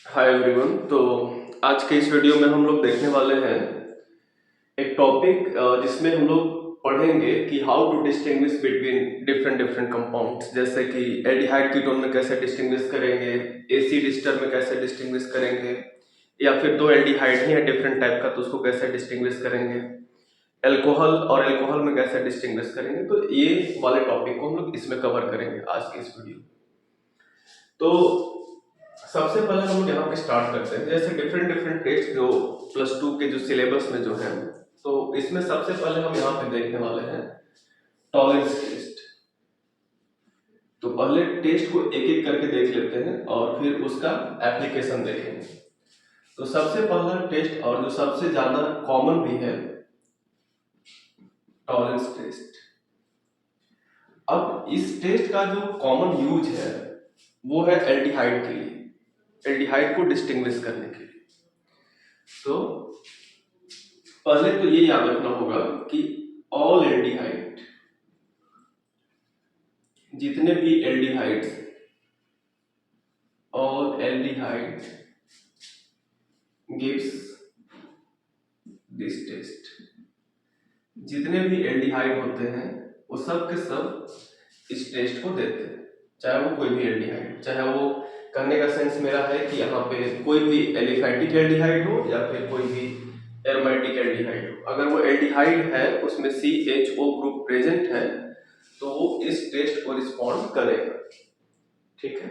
Hi everyone. तो आज के इस वीडियो में हम लोग देखने वाले हैं एक टॉपिक जिसमें हम लोग पढ़ेंगे कि how to distinguish between different different compounds, जैसे कि एल्डिहाइड कीटोन में कैसे डिस्टिंग्विश करेंगे, एसिड एस्टर में कैसे डिस्टिंग्विश करेंगे, या फिर दो एल्डिहाइड ही है डिफरेंट टाइप का तो उसको कैसे डिस्टिंग्विश करेंगे, अल्कोहल और अल्कोहल में कैसे डिस्टिंग्विश करेंगे। तो ये वाले टॉपिक को हम लोग इसमें कवर करेंगे आज के इस वीडियो। तो सबसे पहले हम लोग यहाँ पे स्टार्ट करते हैं, जैसे डिफरेंट डिफरेंट टेस्ट जो +2 के जो सिलेबस में जो है, तो इसमें सबसे पहले हम यहाँ पे देखने वाले हैं टॉलरेंस टेस्ट। तो पहले टेस्ट को एक एक करके देख लेते हैं और फिर उसका एप्लीकेशन देखेंगे। तो सबसे पहला टेस्ट और जो सबसे ज्यादा कॉमन भी है, टॉलरेंस टेस्ट। अब इस टेस्ट का जो कॉमन यूज है वो है एल्डिहाइड के लिए, एल्डिहाइड को डिस्टिंग्विश करने के लिए। तो पहले तो ये याद रखना होगा कि ऑल एल्डिहाइड, जितने भी aldehydes, all aldehyde gives this test. जितने भी एल्डिहाइड होते हैं वो सब के सब इस टेस्ट को देते हैं, चाहे वो कोई भी एल्डिहाइड, चाहे वो, करने का सेंस मेरा है कि यहाँ पे कोई भी एलिफैटिक एल्डिहाइड हो या फिर कोई भी एरोमेटिक एल्डिहाइड हो, अगर वो एल्डिहाइड है उसमें CHO ग्रुप प्रेजेंट है तो वो इस टेस्ट को रिस्पॉन्ड करेगा। ठीक है।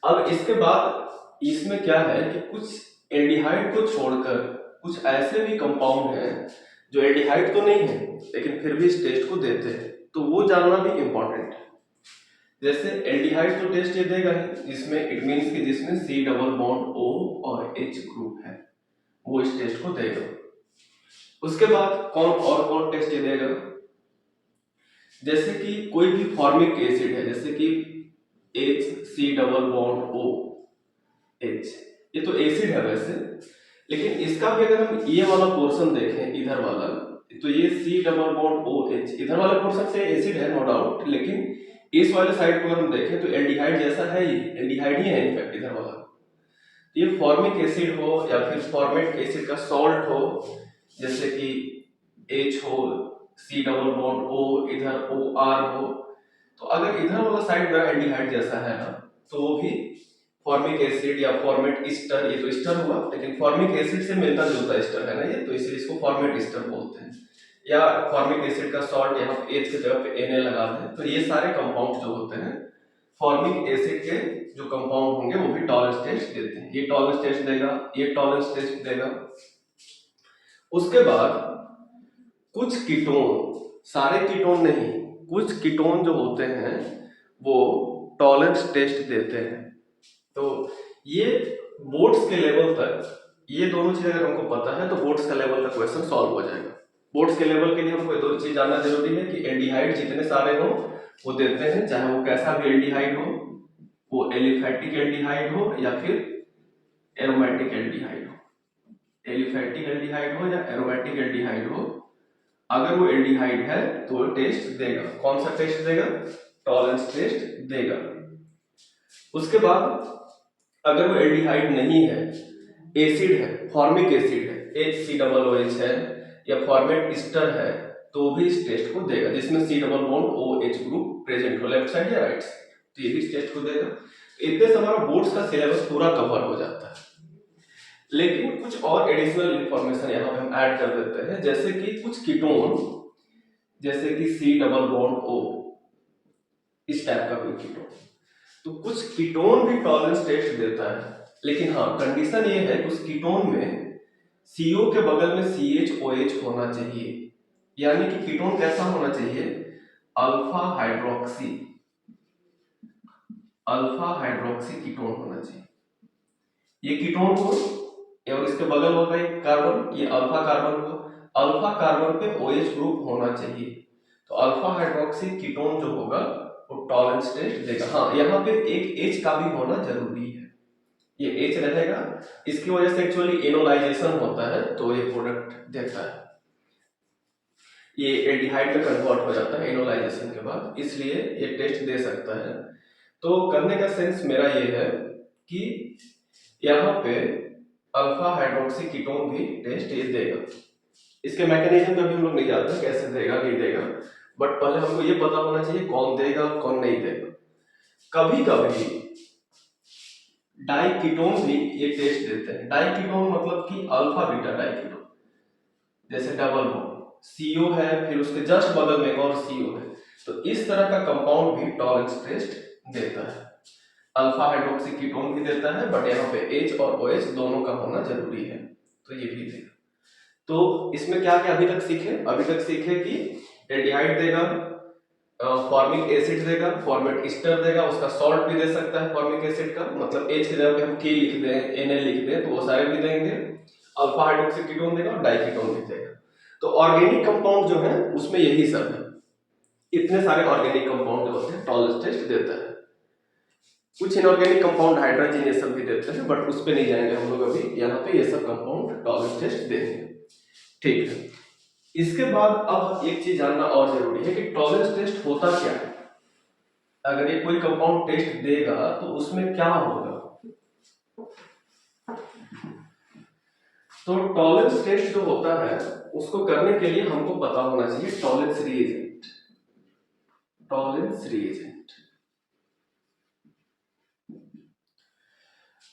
अब इसके बाद इसमें क्या है कि कुछ एल्डिहाइड को छोड़कर कुछ ऐसे भी कंपाउंड हैं जो एल्डिहाइड तो नहीं है लेकिन फिर भी इस टेस्ट को देते हैं, तो वो जानना भी इंपॉर्टेंट है। जैसे एल्डिहाइड तो टेस्ट ये देगा ही, जिसमें इट मीन्स कि जिसमें C डबल बॉन्ड O और H ग्रुप है वो इस टेस्ट को देगा। उसके बाद कौन टेस्ट ये देगा, जैसे कि कोई भी फॉर्मिक एसिड है, जैसे कि HC डबल बॉन्ड OH, ये तो एसिड है वैसे, लेकिन इसका भी अगर हम ये वाला पोर्शन देखें इधर वाला, तो ये C डबल बॉन्ड OH इधर वाले पोर्शन से एसिड है नो डाउट, लेकिन इस वाले साइड को अगर हम देखें तो एल्डिहाइड जैसा है, ये एल्डिहाइड ही है इनफैक्ट इधर वाला। ये फॉर्मिक एसिड हो या फिर फॉर्मेट एसिड का सॉल्ट हो, जैसे कि H हो, C डबल बॉन्ड O, इधर OR हो, तो अगर इधर वाला साइड मेरा एल्डिहाइड जैसा है ना तो वो भी फॉर्मिक एसिड या फॉर्मेट ईस्टर, ये तो ईस्टर हुआ लेकिन फॉर्मिक एसिड से मिलता जुलता ईस्टर है ना ये, तो इसलिए इसको फॉर्मेट ईस्टर बोलते हैं। या फॉर्मिक एसिड का सॉल्ट यहाँ पे H की जगह पे Na लगा दें, तो ये सारे कंपाउंड जो होते हैं फॉर्मिक एसिड के जो कंपाउंड होंगे वो भी टॉलरेंस टेस्ट देते हैं। ये टॉलरेंस टेस्ट देगा, ये टॉलरेंस टेस्ट देगा। उसके बाद कुछ कीटोन, सारे कीटोन नहीं, कुछ कीटोन जो होते हैं वो टॉलरेंस टेस्ट देते हैं। तो ये बोर्ड्स के लेवल तक ये दोनों चीजें अगर हमको पता है तो बोर्ड्स का लेवल का क्वेश्चन सॉल्व हो जाएगा। बोर्ड्स के लेवल के लिए हमको दो चीज जानना जरूरी है कि एल्डिहाइड जितने सारे हो वो देते हैं, चाहे वो कैसा भी एल्डिहाइड हो, वो एलिफैटिक एल्डिहाइड हो या फिर एरोमेटिक एल्डिहाइड हो, एलिफैटिक एल्डिहाइड हो या एरोमेटिक एल्डिहाइड हो, अगर वो एल्डिहाइड है तो वो टेस्ट देगा। कौन सा टेस्ट देगा? टॉलरेंस टेस्ट देगा। उसके बाद अगर वो एल्डिहाइड नहीं है, एसिड है, फॉर्मिक एसिड है, HCOOH है या फॉर्मेट ईस्टर है, तो भी इस टेस्ट को देगा, जिसमें C double bond OH group present हो लेफ्ट साइड या राइट साइड, तो ये भी इस टेस्ट को देगा। इतने से हमारा बोर्ड्स का सिलेबस पूरा कवर हो जाता है। लेकिन कुछ और एडिशनल इंफॉर्मेशन यहाँ पे हम ऐड कर देते हैं, जैसे कि कुछ कीटोन, जैसे कि C डबल बॉन्ड O, इस टाइप का कोई कीटोन, तो कुछ कीटोन भी टॉलरेंस टेस्ट देता है। लेकिन हाँ, कंडीशन ये है कि उस कीटोन में CO के बगल में CHOH होना चाहिए, यानी कि कीटोन कैसा होना चाहिए? Alpha hydroxy, alpha hydroxy ketone होना चाहिए। ये कीटोन हो और इसके बगल वाला एक कार्बन, ये अल्फा कार्बन हो, अल्फा कार्बन पे OH ग्रुप होना चाहिए, तो अल्फा हाइड्रोक्सी कीटोन जो होगा वो टॉलरेंस टेस्ट देगा। हाँ, यहाँ पे एक H का भी होना जरूरी है, ये H रहेगा, इसकी वजह से एक्चुअली एनोलाइजेशन होता है तो ये प्रोडक्ट देता है, ये एल्डिहाइड में कन्वर्ट हो जाता है एनोलाइजेशन के बाद, इसलिए ये टेस्ट दे सकता है। तो करने का सेंस मेरा ये है कि यहाँ पे अल्फा हाइड्रोक्सी कीटोन भी टेस्ट ये देगा। इसके मैकेनिज्म का भी हम लोग नहीं जानते कैसे देगा नहीं देगा, बट पहले हमको ये पता होना चाहिए कौन देगा कौन नहीं देगा। कभी कभी डाइकीटोन भी ये टेस्ट देते हैं। डाइकीटोन मतलब कि अल्फा बीटा डाइकीटोन, जैसे डबल बॉन्ड CO है, फिर उसके जस्ट बगल में एक और CO है, तो इस तरह का कंपाउंड भी टॉलेंस टेस्ट देता है। अल्फा हाइड्रोक्सी कीटोन भी देता है, बट यहाँ पे H और OH दोनों का होना जरूरी है, तो ये भी देगा। तो इसमें क्या क्या अभी तक सीखे कि एल्डिहाइड देगा, फॉर्मिक एसिड देगा, फॉर्मेट ईस्टर देगा, उसका सॉल्ट भी दे सकता है फॉर्मिक एसिड का, मतलब H की जगह पे हम K लिख दें, Na लिख दें, तो वो सारे भी देंगे। अल्फा हाइड्रोक्सी कीटोन देगा और डाइकीटोन भी देगा। तो ऑर्गेनिक कंपाउंड जो है उसमें यही सब है, इतने सारे ऑर्गेनिक कंपाउंड जो होते हैं टॉलेंस टेस्ट देता है। कुछ इनऑर्गेनिक कंपाउंड हाइड्रोजन ये सब भी देते हैं, बट उस पे नहीं जाएंगे हम लोग अभी। यहाँ पे ये सब कंपाउंड टॉलेंस टेस्ट देंगे, ठीक है। इसके बाद अब एक चीज जानना और जरूरी है कि टॉलेंस टेस्ट होता क्या है। अगर ये कोई कंपाउंड टेस्ट देगा तो उसमें क्या होगा। तो टॉलेंस टेस्ट जो होता है उसको करने के लिए हमको पता होना चाहिए टॉलेंस रिएजेंट। टॉलेंस रिएजेंट,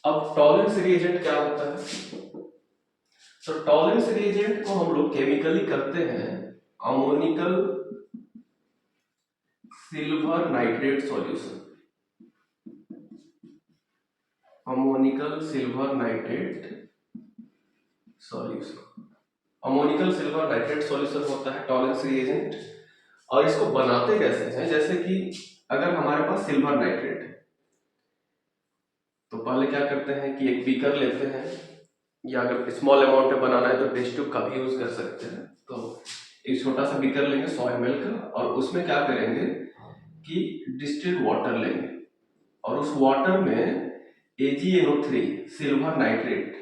अब टॉलेंस रिएजेंट क्या होता है। तो टॉलेंस रिएजेंट को हम लोग केमिकली करते हैं ammoniacal silver nitrate solution. Ammoniacal silver nitrate solution, ammoniacal silver nitrate solution होता है टॉलेंस रिएजेंट। और इसको बनाते कैसे हैं, जैसे कि अगर हमारे पास सिल्वर नाइट्रेट है तो पहले क्या करते हैं कि एक बीकर लेते हैं, या अगर स्मॉल अमाउंट में बनाना है तो टेस्ट ट्यूब का भी यूज कर सकते हैं। तो एक छोटा सा बीकर लेंगे 100 ml का, और उसमें क्या करेंगे कि डिस्टिल्ड वाटर लेंगे, और उस वाटर में AgNO3 सिल्वर नाइट्रेट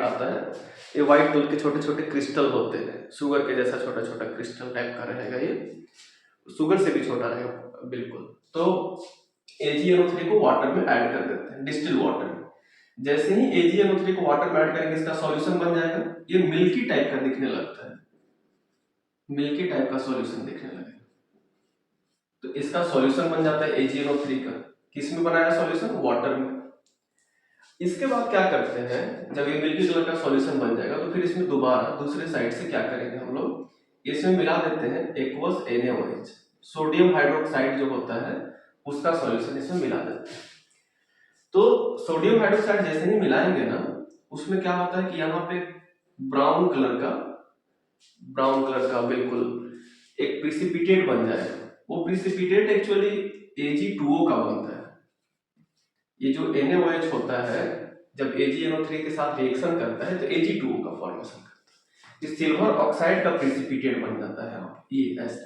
आता है। ये व्हाइट कलर के छोटे छोटे क्रिस्टल होते हैं, शुगर के जैसा छोटा छोटा क्रिस्टल टाइप का रहेगा, ये शुगर से भी छोटा रहेगा बिल्कुल। तो AgNO3 को वाटर में ऐड कर देते हैं, डिस्टिल्ड वाटर में। जैसे ही AgNO3 को वाटर में ऐड करेंगे इसका सॉल्यूशन बन जाएगा, ये मिल्की टाइप का दिखने लगता है, मिल्की टाइप का सॉल्यूशन दिखने लगेगा। तो इसका सॉल्यूशन बन जाता है AgNO3 का। किस में बनाया सॉल्यूशन, वाटर में। इसके बाद क्या करते हैं, जब ये मिल्की कलर का सॉल्यूशन बन जाएगा तो फिर इसमें दोबारा दूसरे साइड से क्या करेंगे हम लोग, इसमें मिला देते हैं एक्वस NaOH, सोडियम हाइड्रोक्साइड जो होता है उसका सॉल्यूशन इसमें मिला देते हैं। तो सोडियम हाइड्रोक्साइड जैसे ही मिलाएंगे ना, उसमें क्या होता है कि यहाँ पे ब्राउन कलर का बिल्कुल एक प्रिसिपिटेट बन जाएगा। वो प्रिसिपिटेट एक्चुअली Ag2O का बनता है। ये जो NaOH होता है जब AgNO3 के साथ रिएक्शन करता है तो Ag2O का फॉर्मेशन करता है, ये सिल्वर ऑक्साइड का प्रिसिपिटेट बन जाता है ये ऐसे।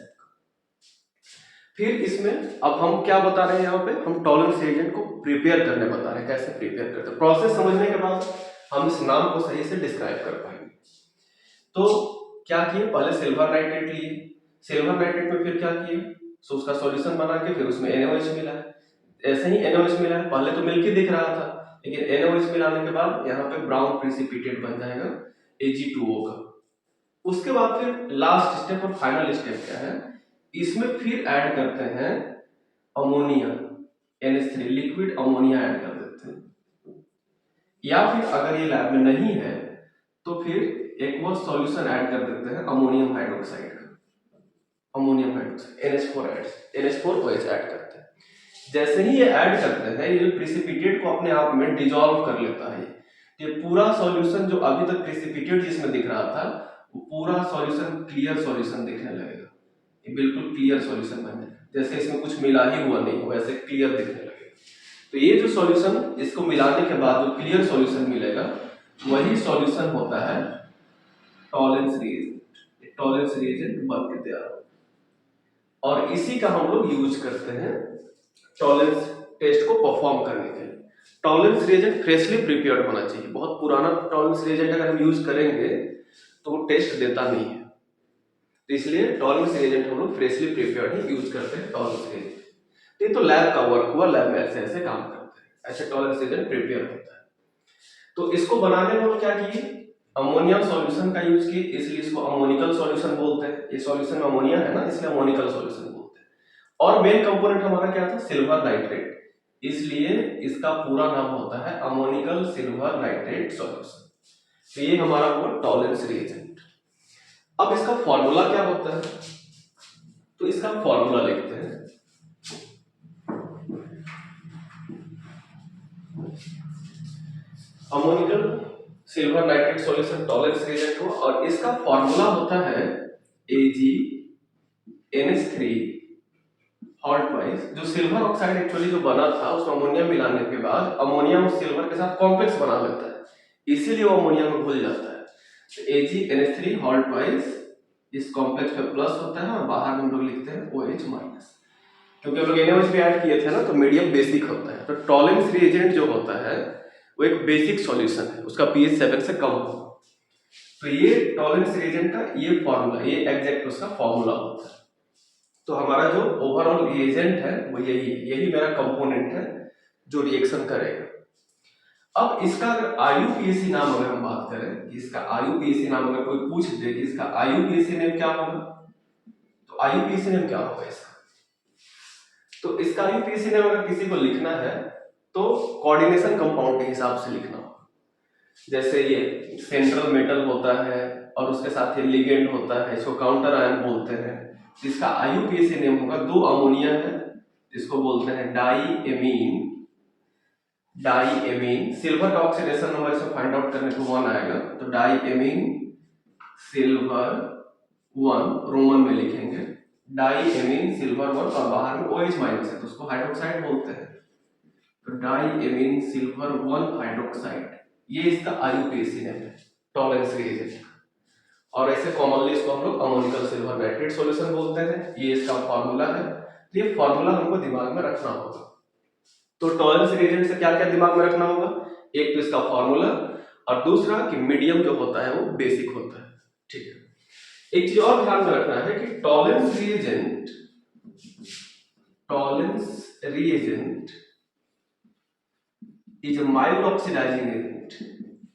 फिर इसमें अब हम क्या बता रहे हैं, यहाँ पे हम टॉलेंस रिएजेंट को प्रिपेयर करने बता रहे हैं, कैसे प्रिपेयर करते हैं। प्रोसेस समझने के बाद हम इस नाम को सही से डिस्क्राइब कर पाएंगे। तो क्या किए, पहले सिल्वर नाइट्रेट लिए, सिल्वर नाइट्रेट में फिर क्या किए, सो उसका सॉल्यूशन बना के फिर उसमें NaOH मिला है। ऐसे ही NaOH मिला है, पहले तो मिल्की दिख रहा था, लेकिन NaOH मिलाने के बाद यहाँ पे ब्राउन प्रिसिपिटेट बन जाएगा Ag2O का। उसके बाद फिर लास्ट स्टेप और फाइनल स्टेप क्या है, इसमें फिर ऐड करते हैं ammonia, NH3 liquid ammonia add कर देते हैं। या फिर अगर ये लैब में नहीं है तो फिर एक और सॉल्यूशन ऐड कर देते हैं अमोनियम हाइड्रोक्साइड का, अमोनियम हाइड्रोक्साइड NH4OH ऐड करते हैं। जैसे ही ये ऐड करते हैं ये प्रिसिपिटेट को अपने आप में डिसॉल्व कर लेता है। ये पूरा सॉल्यूशन जो अभी तक प्रिसिपिटेट जिसमें दिख रहा था वो पूरा सॉल्यूशन क्लियर सॉल्यूशन दिखने लगेगा, ये बिल्कुल क्लियर सॉल्यूशन बन जाएगा, जैसे इसमें कुछ मिला ही हुआ नहीं हो, वैसे क्लियर दिखने लगेगा। तो ये जो सॉल्यूशन इसको मिलाने के बाद जो क्लियर सॉल्यूशन मिलेगा वही सॉल्यूशन होता है टॉलेंस रिएजेंट। टॉलेंस रिएजेंट बन के तैयार होगा और इसी का हम लोग यूज करते हैं टॉलेंस टेस्ट को परफॉर्म करने के लिए। टॉलेंस रिएजेंट फ्रेशली प्रिपेयर्ड होना चाहिए, बहुत पुराना टॉलेंस रिएजेंट अगर हम यूज करेंगे तो वो टेस्ट देता नहीं है, तो इसलिए टॉलेंस रिएजेंट हम लोग फ्रेशली प्रिपेयर्ड ही यूज करते हैं टॉलेंस रिएजेंट। तो ये तो लैब का वर्क हुआ, लैब में ऐसे ऐसे काम करते हैं, ऐसे टॉलरेंस रीजन प्रिपेयर होता है। तो इसको बनाने में हम क्या किए, अमोनिया सॉल्यूशन का यूज किए, इसलिए इसको अमोनिकल सॉल्यूशन बोलते हैं। ये सॉल्यूशन में अमोनिया है ना, इसलिए अमोनिकल सॉल्यूशन बोलते हैं। और मेन कंपोनेंट हमारा क्या था, सिल्वर नाइट्रेट, इसलिए इसका पूरा नाम होता है अमोनिकल सिल्वर नाइट्रेट सॉल्यूशन। तो ये हमारा हुआ टॉलरेंस रिएजेंट। अब इसका फॉर्मूला क्या होता है, तो इसका फॉर्मूला लिखते हैं। Ammoniacal silver nitrate solution tolerance reagent हो, और इसका फॉर्मूला होता है AgNH3 हॉल्ट वाइज। जो सिल्वर ऑक्साइड एक्चुअली जो बना था, उसमें अमोनिया मिलाने के बाद अमोनिया उस सिल्वर के साथ कॉम्प्लेक्स बना लेता है, इसीलिए वो अमोनिया में घुल जाता है। तो AgNH3 हॉल्ट वाइज इस कॉम्प्लेक्स पे प्लस होता है और बाहर हम लोग लिखते हैं OH माइनस, क्योंकि हम लोग NaOH भी ऐड किए थे ना, तो मीडियम बेसिक होता है। तो टॉलरेंस रिएजेंट जो होता है वो एक बेसिक सॉल्यूशन है, उसका pH 7 से कम होगा। तो ये टॉलरेंस रिएजेंट का ये फॉर्मूला, ये एग्जैक्ट उसका फॉर्मूला होता है। तो हमारा जो ओवरऑल रिएजेंट है वो यही मेरा कंपोनेंट है जो रिएक्शन करेगा। अब इसका अगर IUPAC नाम अगर हम बात करें कि इसका IUPAC नाम अगर कोई पूछ दे कि इसका IUPAC नेम क्या होगा, तो IUPAC नेम क्या होगा इसका, तो इसका IUPAC नेम अगर किसी को लिखना है तो कोऑर्डिनेशन कंपाउंड के हिसाब से लिखना होगा। जैसे ये सेंट्रल मेटल होता है और उसके साथ ये लिगेंड होता है, इसको काउंटर आयन बोलते हैं। इसका IUPAC नेम होगा, दो अमोनिया है, इसको बोलते हैं डाईएमीन। सिल्वर का ऑक्सीडेशन नंबर से फाइंड आउट करने को 1 आएगा, तो डाईएमीन सिल्वर 1 रोमन में लिखेंगे, डाईएमीन सिल्वर 1, और बाहर में OH माइनस है तो उसको हाइड्रोक्साइड बोलते हैं। तो डाईएमीन सिल्वर 1 हाइड्रोक्साइड, ये इसका IUPAC नेम है टॉलरेंस रिएजेंट। और ऐसे कॉमनली इसको हम लोग अमोनिकल सिल्वर नाइट्रेट सॉल्यूशन बोलते हैं। ये इसका फॉर्मूला है, तो ये फॉर्मूला हमको दिमाग में रखना होगा। तो टॉलरेंस रिएजेंट से क्या क्या दिमाग में रखना होगा, एक तो इसका फॉर्मूला, और दूसरा कि मीडियम जो होता है वो बेसिक होता है। ठीक है, एक चीज और ध्यान में रखना है कि Tollens reagent is a mild oxidising agent.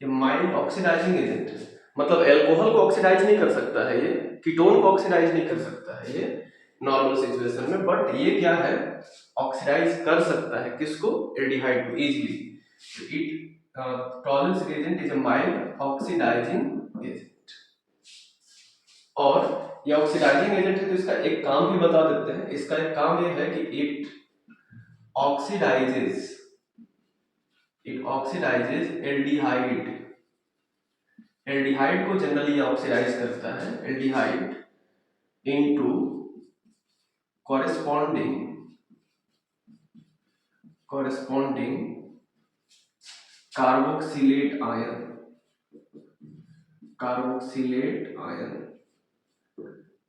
ये माइल्ड ऑक्सीडाइजिंग एजेंट है, मतलब एल्कोहल को ऑक्सीडाइज नहीं कर सकता है, ये कीटोन को ऑक्सीडाइज नहीं कर सकता है ये नॉर्मल सिचुएशन में, बट ये क्या है, ऑक्सीडाइज कर सकता है किसको, एल्डिहाइड को easily. Tollens reagent is a mild oxidising agent. और ये ऑक्सीडाइजिंग एजेंट है तो इसका एक काम भी बता देते हैं। इसका एक काम ये है कि इट ऑक्सीडाइजेस एल्डिहाइड को जनरली ऑक्सीडाइज करता है, aldehyde into corresponding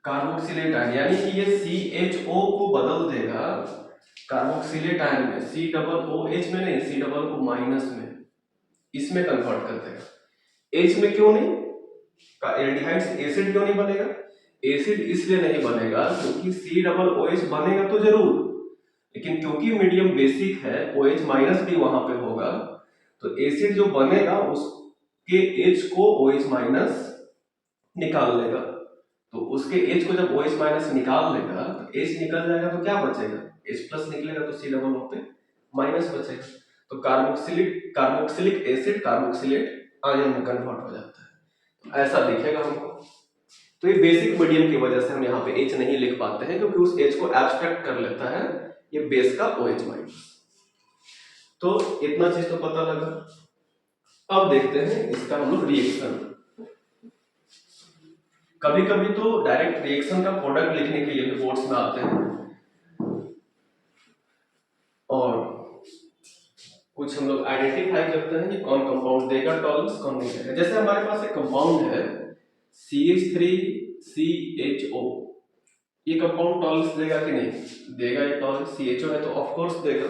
carboxylate ion, यानी कि ये CHO को बदल देगा कार्बोक्सिलेट आयन में, COOH में नहीं, C माइनस में, इसमें कन्वर्ट कर देगा। H में क्यों नहीं, एल्डिहाइड से एसिड क्यों नहीं बनेगा, एसिड इसलिए नहीं बनेगा क्योंकि COOH बनेगा तो जरूर, लेकिन क्योंकि मीडियम बेसिक है, OH माइनस भी वहां पे होगा, तो एसिड जो बनेगा उसके H को OH माइनस निकाल लेगा। तो उसके H को जब OH माइनस निकाल लेगा तो H निकल जाएगा तो क्या बचेगा, H प्लस निकलेगा तो COO पे माइनस बचेगा। तो कार्बोक्सिलिक एसिड कार्बोक्सिलेट आयन में कन्वर्ट हो जाता है, ऐसा दिखेगा हमको। तो ये बेसिक मीडियम की वजह से हम यहाँ पे H नहीं लिख पाते हैं, क्योंकि उस H को एब्स्ट्रैक्ट कर लेता है ये बेस का OH माइनस। तो इतना चीज तो पता लगा। अब देखते हैं इसका हम लोग रिएक्शन। कभी कभी तो डायरेक्ट रिएक्शन का प्रोडक्ट लिखने के लिए बोर्ड्स में आते हैं, और कुछ हम लोग आइडेंटिफाई करते हैं कि कौन कंपाउंड देगा टॉलरेंस, कौन नहीं देगा। जैसे हमारे पास एक कंपाउंड है CH3CHO, ये कंपाउंड टॉलरेंस देगा कि नहीं देगा, ये टॉलरेंस CHO है तो ऑफ कोर्स देगा।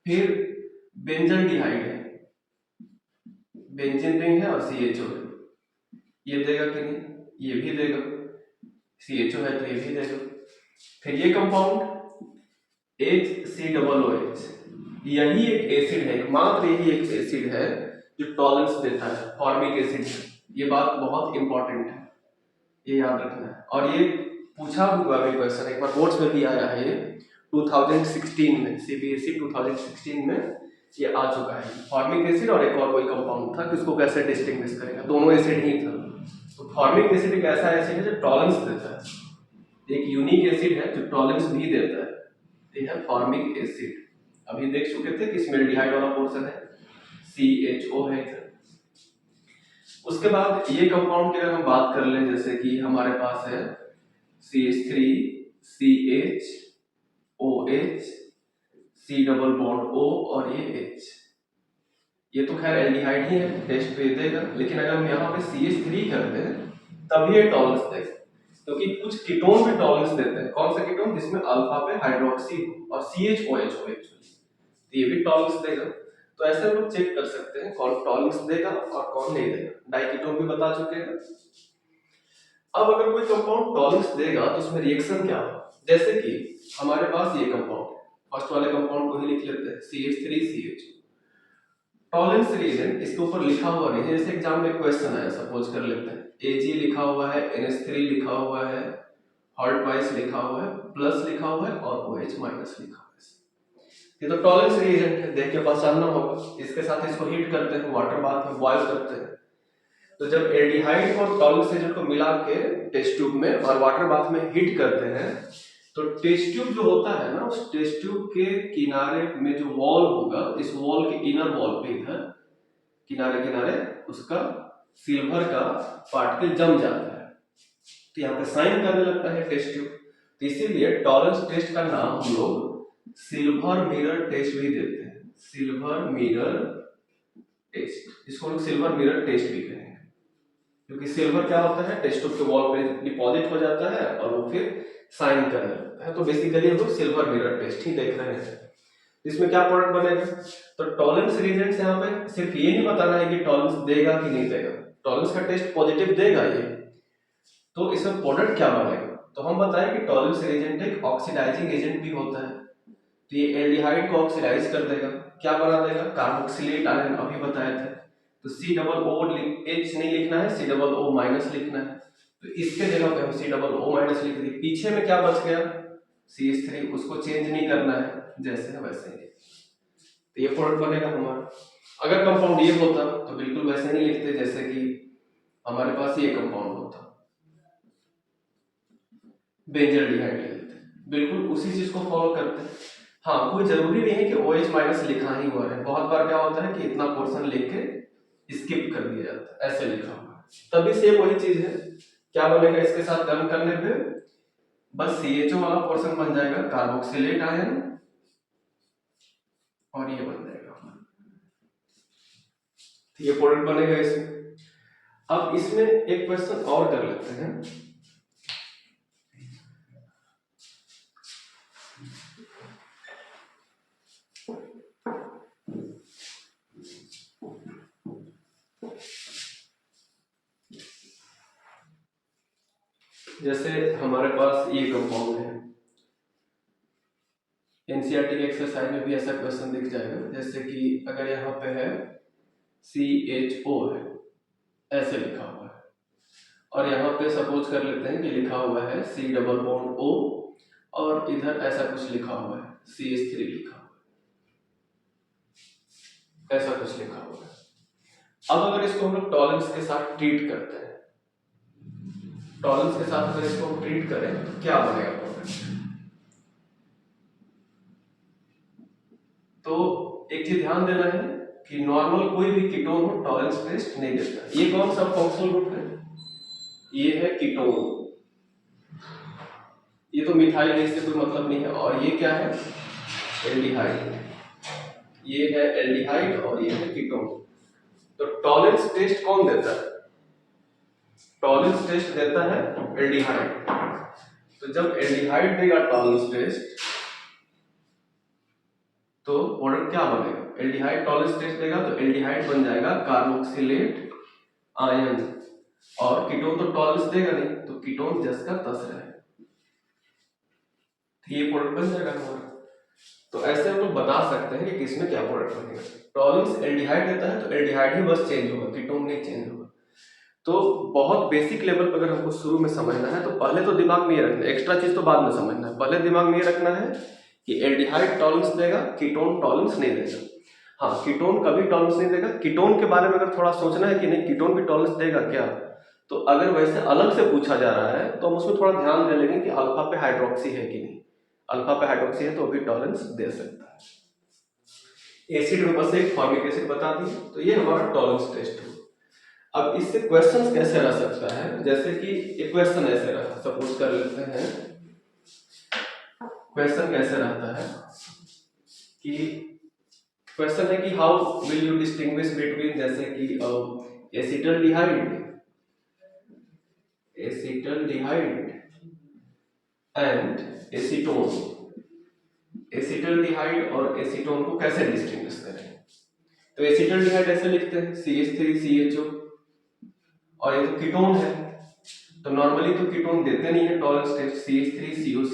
फिर बेंजल्डिहाइड है, बेंजीन रिंग है और CHO है, ये देगा कि नहीं, ये भी देगा, CHO है तो ये भी देगा। फिर ये कंपाउंड HCOOH, यही एक एसिड है, एकमात्र यही एक एसिड है जो टॉलरेंस देता है, फॉर्मिक एसिड। ये बात बहुत इंपॉर्टेंट है, ये याद रखना है। और ये पूछा हुआ भी क्वेश्चन, एक बार बोर्ड्स में भी आया है, ये 2016 में, CBSE 2016 में ये आ चुका है। फॉर्मिक एसिड और एक और कोई कंपाउंड था कि उसको कैसे डिस्टिंग्विश करेगा, दोनों एसिड ही था। तो फॉर्मिक एसिड एक ऐसा एसिड है जो टॉलरेंस देता है, एक यूनिक एसिड है जो टॉलरेंस भी देता है, ये है फॉर्मिक एसिड। अभी देख चुके थे कि इसमें एल्डिहाइड वाला पोर्शन है, CHO है इधर। उसके बाद ये कंपाउंड की अगर हम बात कर लें, जैसे कि हमारे पास है CH3 CHOH C double bond O और ये H, ये तो खैर एल्डिहाइड ही है, टेस्ट पे देगा। लेकिन अगर हम यहाँ पे CH3 करते हैं तभी ये टॉलरेंस देगा, क्योंकि कुछ कीटोन भी टॉलरेंस देते हैं। कौन सा कीटोन? जिसमें अल्फा पे हाइड्रोक्सी हो और CHOH हो एक्चुअली, तो ये भी टॉलरेंस देगा। तो ऐसे हम लोग चेक कर सकते हैं कौन टॉलरेंस देगा और कौन नहीं देगा। डाइकीटोन भी बता चुके हैं। अब अगर कोई कंपाउंड टॉलरेंस देगा तो उसमें रिएक्शन क्या होगा? जैसे कि हमारे पास ये कंपाउंड, फर्स्ट वाले कंपाउंड को ही लिख लेते हैं, CH3CH। टॉलरेंस रीजन इसके ऊपर लिखा हुआ नहीं है, जैसे एग्जाम में क्वेश्चन आया, सपोज कर लेते हैं Ag लिखा हुआ है, NH3 लिखा हुआ है, हॉल्ट वाइज लिखा हुआ है, प्लस लिखा हुआ है और OH माइनस लिखा हुआ है। ये तो टॉलरेंस रिएजेंट है, देख के पहचानना होगा। इसके साथ इसको हीट करते हैं, वाटर बाथ में बॉयल करते हैं। तो जब एल्डिहाइड और टॉलरेंस रिएजेंट को मिला के टेस्ट ट्यूब में और वाटर बाथ में हीट करते हैं, तो टेस्ट ट्यूब जो होता है ना, उस टेस्ट ट्यूब के किनारे में जो वॉल होगा, इस वॉल के इनर वॉल पे इधर किनारे किनारे उसका सिल्वर का पार्टिकल जम जाता है, तो यहाँ पे साइन करने लगता है टेस्ट ट्यूब। तो इसीलिए टॉलरेंस टेस्ट का नाम हम लोग सिल्वर मिरर टेस्ट भी देते हैं, सिल्वर मिरर टेस्ट। इसको लोग सिल्वर मिरर टेस्ट भी कहेंगे, क्योंकि सिल्वर क्या होता है, टेस्ट ट्यूब के वॉल पे डिपॉजिट हो जाता है और वो फिर साइन करने लगता है। तो बेसिकली हम लोग सिल्वर मिरर टेस्ट ही देख रहे हैं। इसमें क्या प्रोडक्ट बनेगा? तो टॉलरेंस रिएजेंट्स यहाँ पे सिर्फ ये नहीं बताना है कि टॉलरेंस देगा कि नहीं देगा, टॉलरेंस का टेस्ट पॉजिटिव देगा ये, तो इसमें प्रोडक्ट क्या बनेगा? तो हम बताएं कि टॉलरेंस रिएजेंट एक ऑक्सीडाइजिंग एजेंट भी होता है, तो ये एल्डिहाइड को ऑक्सीडाइज कर देगा, क्या बना देगा? कार्बोक्सिलेट आयन, अभी बताए थे। तो COOH नहीं लिखना है, COO माइनस लिखना है, तो इसके जगह पे हम COO माइनस लिख दिए। पीछे में क्या बच गया? CH3, उसको चेंज नहीं करना है, जैसे है वैसे ही। तो ये प्रोडक्ट बनेगा हमारा। अगर कंपाउंड ये होता तो बिल्कुल वैसे नहीं लिखते, जैसे कि हमारे पास ये कंपाउंड होता, बेंजल्डिहाइड लिख देते, बिल्कुल उसी चीज को फॉलो करते हैं। हाँ, कोई जरूरी नहीं है कि OH माइनस लिखा ही हुआ है, बहुत बार क्या होता है कि इतना पोर्शन लिख के स्किप कर दिया जाता है, ऐसे लिखा हुआ है, तभी सेम वही चीज है। क्या बनेगा इसके साथ गर्म करने पे? बस CHO वाला पोर्शन बन जाएगा, कार्बोक्सिलेट आयन, और ये बन जाएगा, तो ये प्रोडक्ट बनेगा इसमें। अब इसमें एक क्वेश्चन और कर लेते हैं। जैसे हमारे पास ये कंपाउंड है, एनसीईआरटी के एक्सरसाइज में भी ऐसा क्वेश्चन दिख जाएगा, जैसे कि अगर यहाँ पे है CHO है, ऐसे लिखा हुआ है, और यहाँ पे सपोज कर लेते हैं कि लिखा हुआ है C डबल बॉन्ड O, और इधर ऐसा कुछ लिखा हुआ है, CH3 लिखा हुआ है, ऐसा कुछ लिखा हुआ है। अब अगर इसको हम लोग टॉलरेंस के साथ ट्रीट करते हैं, टॉलरेंस के साथ अगर इसको ट्रीट करें तो क्या बनेगा प्रोडक्ट? तो एक चीज ध्यान देना है कि नॉर्मल कोई भी कीटोन हो टॉलरेंस टेस्ट नहीं देता। ये कौन सा फंक्शनल ग्रुप है? ये है कीटोन, ये तो मिथाइल है, इससे कोई मतलब नहीं है। और ये क्या है? एल्डिहाइड, ये है एल्डिहाइड और ये है कीटोन। तो टॉलरेंस टेस्ट कौन देता है? टॉलरेंस टेस्ट देता है एल्डिहाइड। तो जब एल्डिहाइड देगा टॉलरेंस टेस्ट, तो प्रोडक्ट क्या बनेगा? एल्डिहाइड टॉलरेंस टेस्ट देगा तो एल्डिहाइड बन जाएगा कार्बोक्सिलेट आयन, और कीटोन तो टॉलरेंस देगा नहीं, तो कीटोन जस का तस रहेगा, तो ये प्रोडक्ट बन जाएगा हमारा। तो ऐसे हम लोग बता सकते हैं कि किसमें क्या प्रोडक्ट बनेगा। टॉलरेंस एल्डिहाइड देता है तो एल्डिहाइड ही बस चेंज होगा, कीटोन नहीं चेंज होगा। तो बहुत बेसिक लेवल पर अगर हमको शुरू में समझना है तो पहले तो दिमाग में ये रखना है, एक्स्ट्रा चीज तो बाद में समझना है। पहले दिमाग में ये रखना है कि एल्डिहाइड टॉलरेंस देगा, कीटोन टॉलरेंस नहीं देगा। हाँ, कीटोन कभी टॉलरेंस नहीं देगा। कीटोन के बारे में अगर थोड़ा सोचना है कि नहीं कीटोन भी टॉलरेंस देगा क्या, तो अगर वैसे अलग से पूछा जा रहा है तो हम उसमें थोड़ा ध्यान दे लेंगे कि अल्फा पे हाइड्रोक्सी है कि नहीं। अल्फा पे हाइड्रोक्सी है तो अभी टॉलरेंस दे सकता है। एसिड में बस एक फॉर्मिक एसिड बता दिए, तो ये हमारा टॉलरेंस टेस्ट हुआ। अब इससे क्वेश्चंस कैसे रह सकता है, जैसे कि एक क्वेश्चन ऐसे रहा, सपोज कर लेते हैं क्वेश्चन कैसे रहता है कि क्वेश्चन है कि how will you distinguish between, जैसे कि एसिटल्डिहाइड एंड एसीटोन। एसिटल्डिहाइड और एसीटोन को कैसे डिस्टिंग्विश करें? तो एसिटल्डिहाइड ऐसे लिखते हैं CH3CHO, और ये तो कीटोन है, तो नॉर्मली तो कीटोन देते नहीं है टॉलरेंस टेस्ट, CH3CO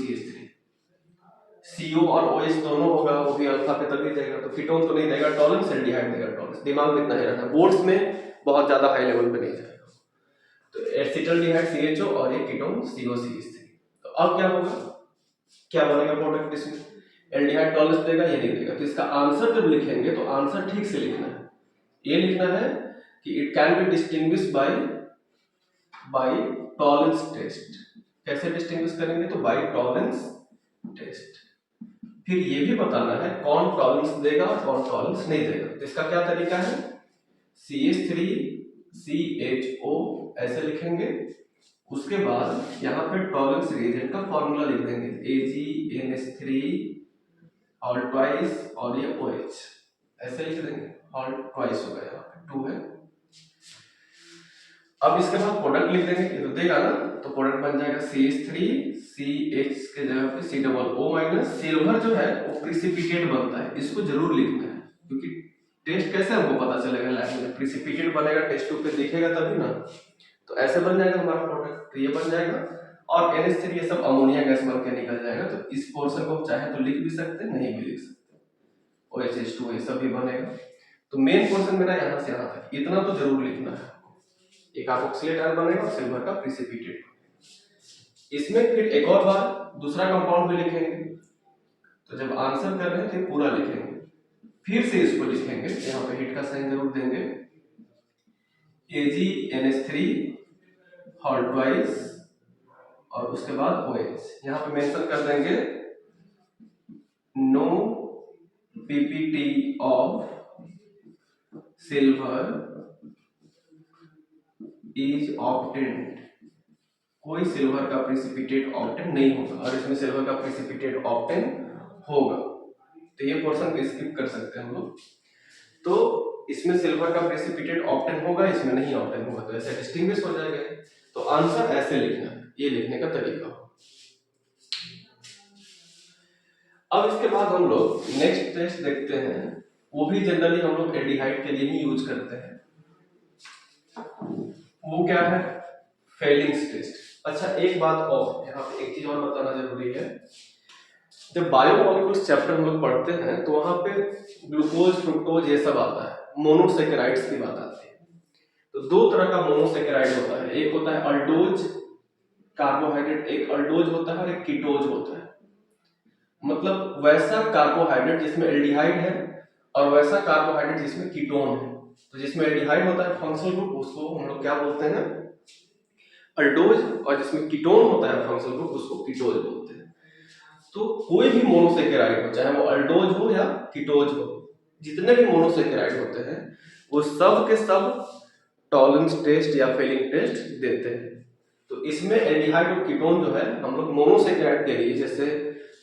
CO और OH दोनों होगा, वो भी अल्फा पे तभी देगा, तो कीटोन तो नहीं देगा टॉलरेंस, एल्डिहाइड देगा टॉलरेंस। दिमाग में इतना ही रहना, बोर्ड्स में बहुत ज्यादा हाई लेवल पे नहीं जाएगा। तो एसिटल्डिहाइड CHO और ये कीटोन COCH3। तो अब क्या होगा, क्या बनेगा प्रोडक्ट इसमें? एल्डिहाइड टॉलरेंस देगा, ये नहीं देगा। तो इसका आंसर जब लिखेंगे तो आंसर ठीक से लिखना है। ये लिखना है कि it can be distinguish by Tollens test. कैसे डिस्टिंग्विश करेंगे? तो बाय टॉलरेंस टेस्ट। फिर ये भी बताना है कौन टॉलरेंस देगा और कौन टॉलरेंस नहीं देगा। तो इसका क्या तरीका है, CH3CHO ऐसे लिखेंगे, उसके बाद यहाँ पे टॉलरेंस रिएजेंट का फॉर्मूला लिख देंगे AgNH3 ऑल ट्वाइस, और ये OH ऐसे लिख देंगे, ऑल ट्वाइस हो गया, यहाँ पे 2 है। अब इसके बाद प्रोडक्ट लिख देंगे, ये तो देगा ना, तो प्रोडक्ट बन जाएगा CH3CH के जगह पे COO-। सिल्वर जो है वो प्रिसिपिटेट बनता है, इसको जरूर लिखना है, क्योंकि टेस्ट कैसे हमको पता चलेगा लैब में, प्रिसिपिटेट बनेगा, टेस्ट ट्यूब पे दिखेगा तभी ना। तो ऐसे बन जाएगा हमारा प्रोडक्ट, तो ये बन जाएगा, और NH3 ये सब अमोनिया गैस बन के निकल जाएगा। तो इस पोर्शन को चाहे तो लिख भी सकते हैं, नहीं भी लिख सकते, OH2 ये सब भी बनेगा। तो मेन पोर्शन मेरा यहाँ से यहाँ तक, इतना तो जरूर लिखना है। एक कार्बोक्सिलेट आयन बनेगा और सिल्वर का प्रिसिपिटेट। इसमें फिर एक और बार दूसरा कंपाउंड भी लिखेंगे, तो जब आंसर कर रहे हैं तो पूरा लिखेंगे, फिर से इसको लिखेंगे, यहाँ पे हिट का साइन जरूर देंगे, AgNH3 होल ट्वाइस, और उसके बाद OH। यहाँ पे मेंशन कर देंगे no PPT of silver is obtained. कोई सिल्वर का प्रिसिपिटेट ऑब्टेन नहीं होगा, और इसमें सिल्वर का प्रिसिपिटेट ऑब्टेन होगा। तो ये पोर्शन स्किप कर सकते हैं हम लोग। तो इसमें सिल्वर का प्रिसिपिटेट ऑब्टेन होगा, इसमें नहीं ऑब्टेन होगा, तो ऐसे डिस्टिंग्विश हो जाएगा। तो आंसर ऐसे लिखना है, ये लिखने का तरीका। अब इसके बाद हम लोग नेक्स्ट टेस्ट देखते हैं, वो भी जनरली हम लोग एल्डिहाइड के लिए ही यूज करते हैं। वो क्या है? Fehling's test. अच्छा, एक बात और यहाँ पे एक चीज और बताना जरूरी है। जब बायोमोलिक्यूल्स चैप्टर हम लोग पढ़ते हैं तो वहां पे ग्लूकोज, फ्रुक्टोज ये सब आता है, मोनोसेकेराइड्स की बात आती है। तो दो तरह का मोनोसेकेराइड होता है, एक होता है अल्डोज कार्बोहाइड्रेट, एक अल्डोज होता है और एक कीटोज होता है। मतलब वैसा कार्बोहाइड्रेट जिसमें एल्डिहाइड है और वैसा कार्बोहाइड्रेट जिसमें कीटोन है। तो जिसमें एल्डिहाइड होता है फंक्शनल ग्रुप, उसको हम लोग क्या बोलते हैं? अल्डोज, और जिसमें कीटोन होता है फंक्शनल ग्रुप, उसको कीटोज बोलते हैं। तो कोई भी मोनोसेकेराइड हो, चाहे वो अल्डोज हो या कीटोज हो, जितने भी मोनोसेकेराइड होते हैं वो सब के सब टॉलरेंस टेस्ट या फेलिंग टेस्ट देते हैं। तो इसमें एल्डिहाइड और कीटोन जो है, हम लोग मोनोसेकेराइड के लिए जैसे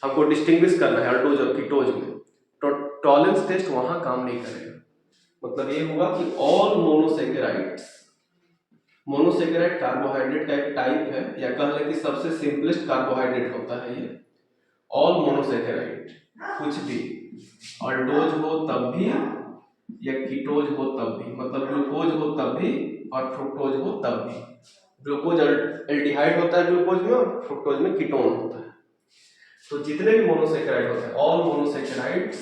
हमको डिस्टिंग्विश करना है अल्डोज और कीटोज में, तो टॉलरेंस टेस्ट वहां काम नहीं करेगा। मतलब ये हुआ कि ऑल मोनोसेकेराइड्स, मोनोसेकेराइड कार्बोहाइड्रेट का एक टाइप है, या कह लें कि सबसे सिंपलेस्ट कार्बोहाइड्रेट होता है ये। ऑल मोनोसेकेराइड, कुछ भी अल्डोज हो तब भी या कीटोज हो तब भी, मतलब ग्लूकोज हो तब भी और फ्रुक्टोज हो तब भी। ग्लूकोज एल्डिहाइड होता है ग्लूकोज में, और फ्रुक्टोज में कीटोन होता है। तो जितने भी मोनोसेकेराइड होते हैं, all monosaccharides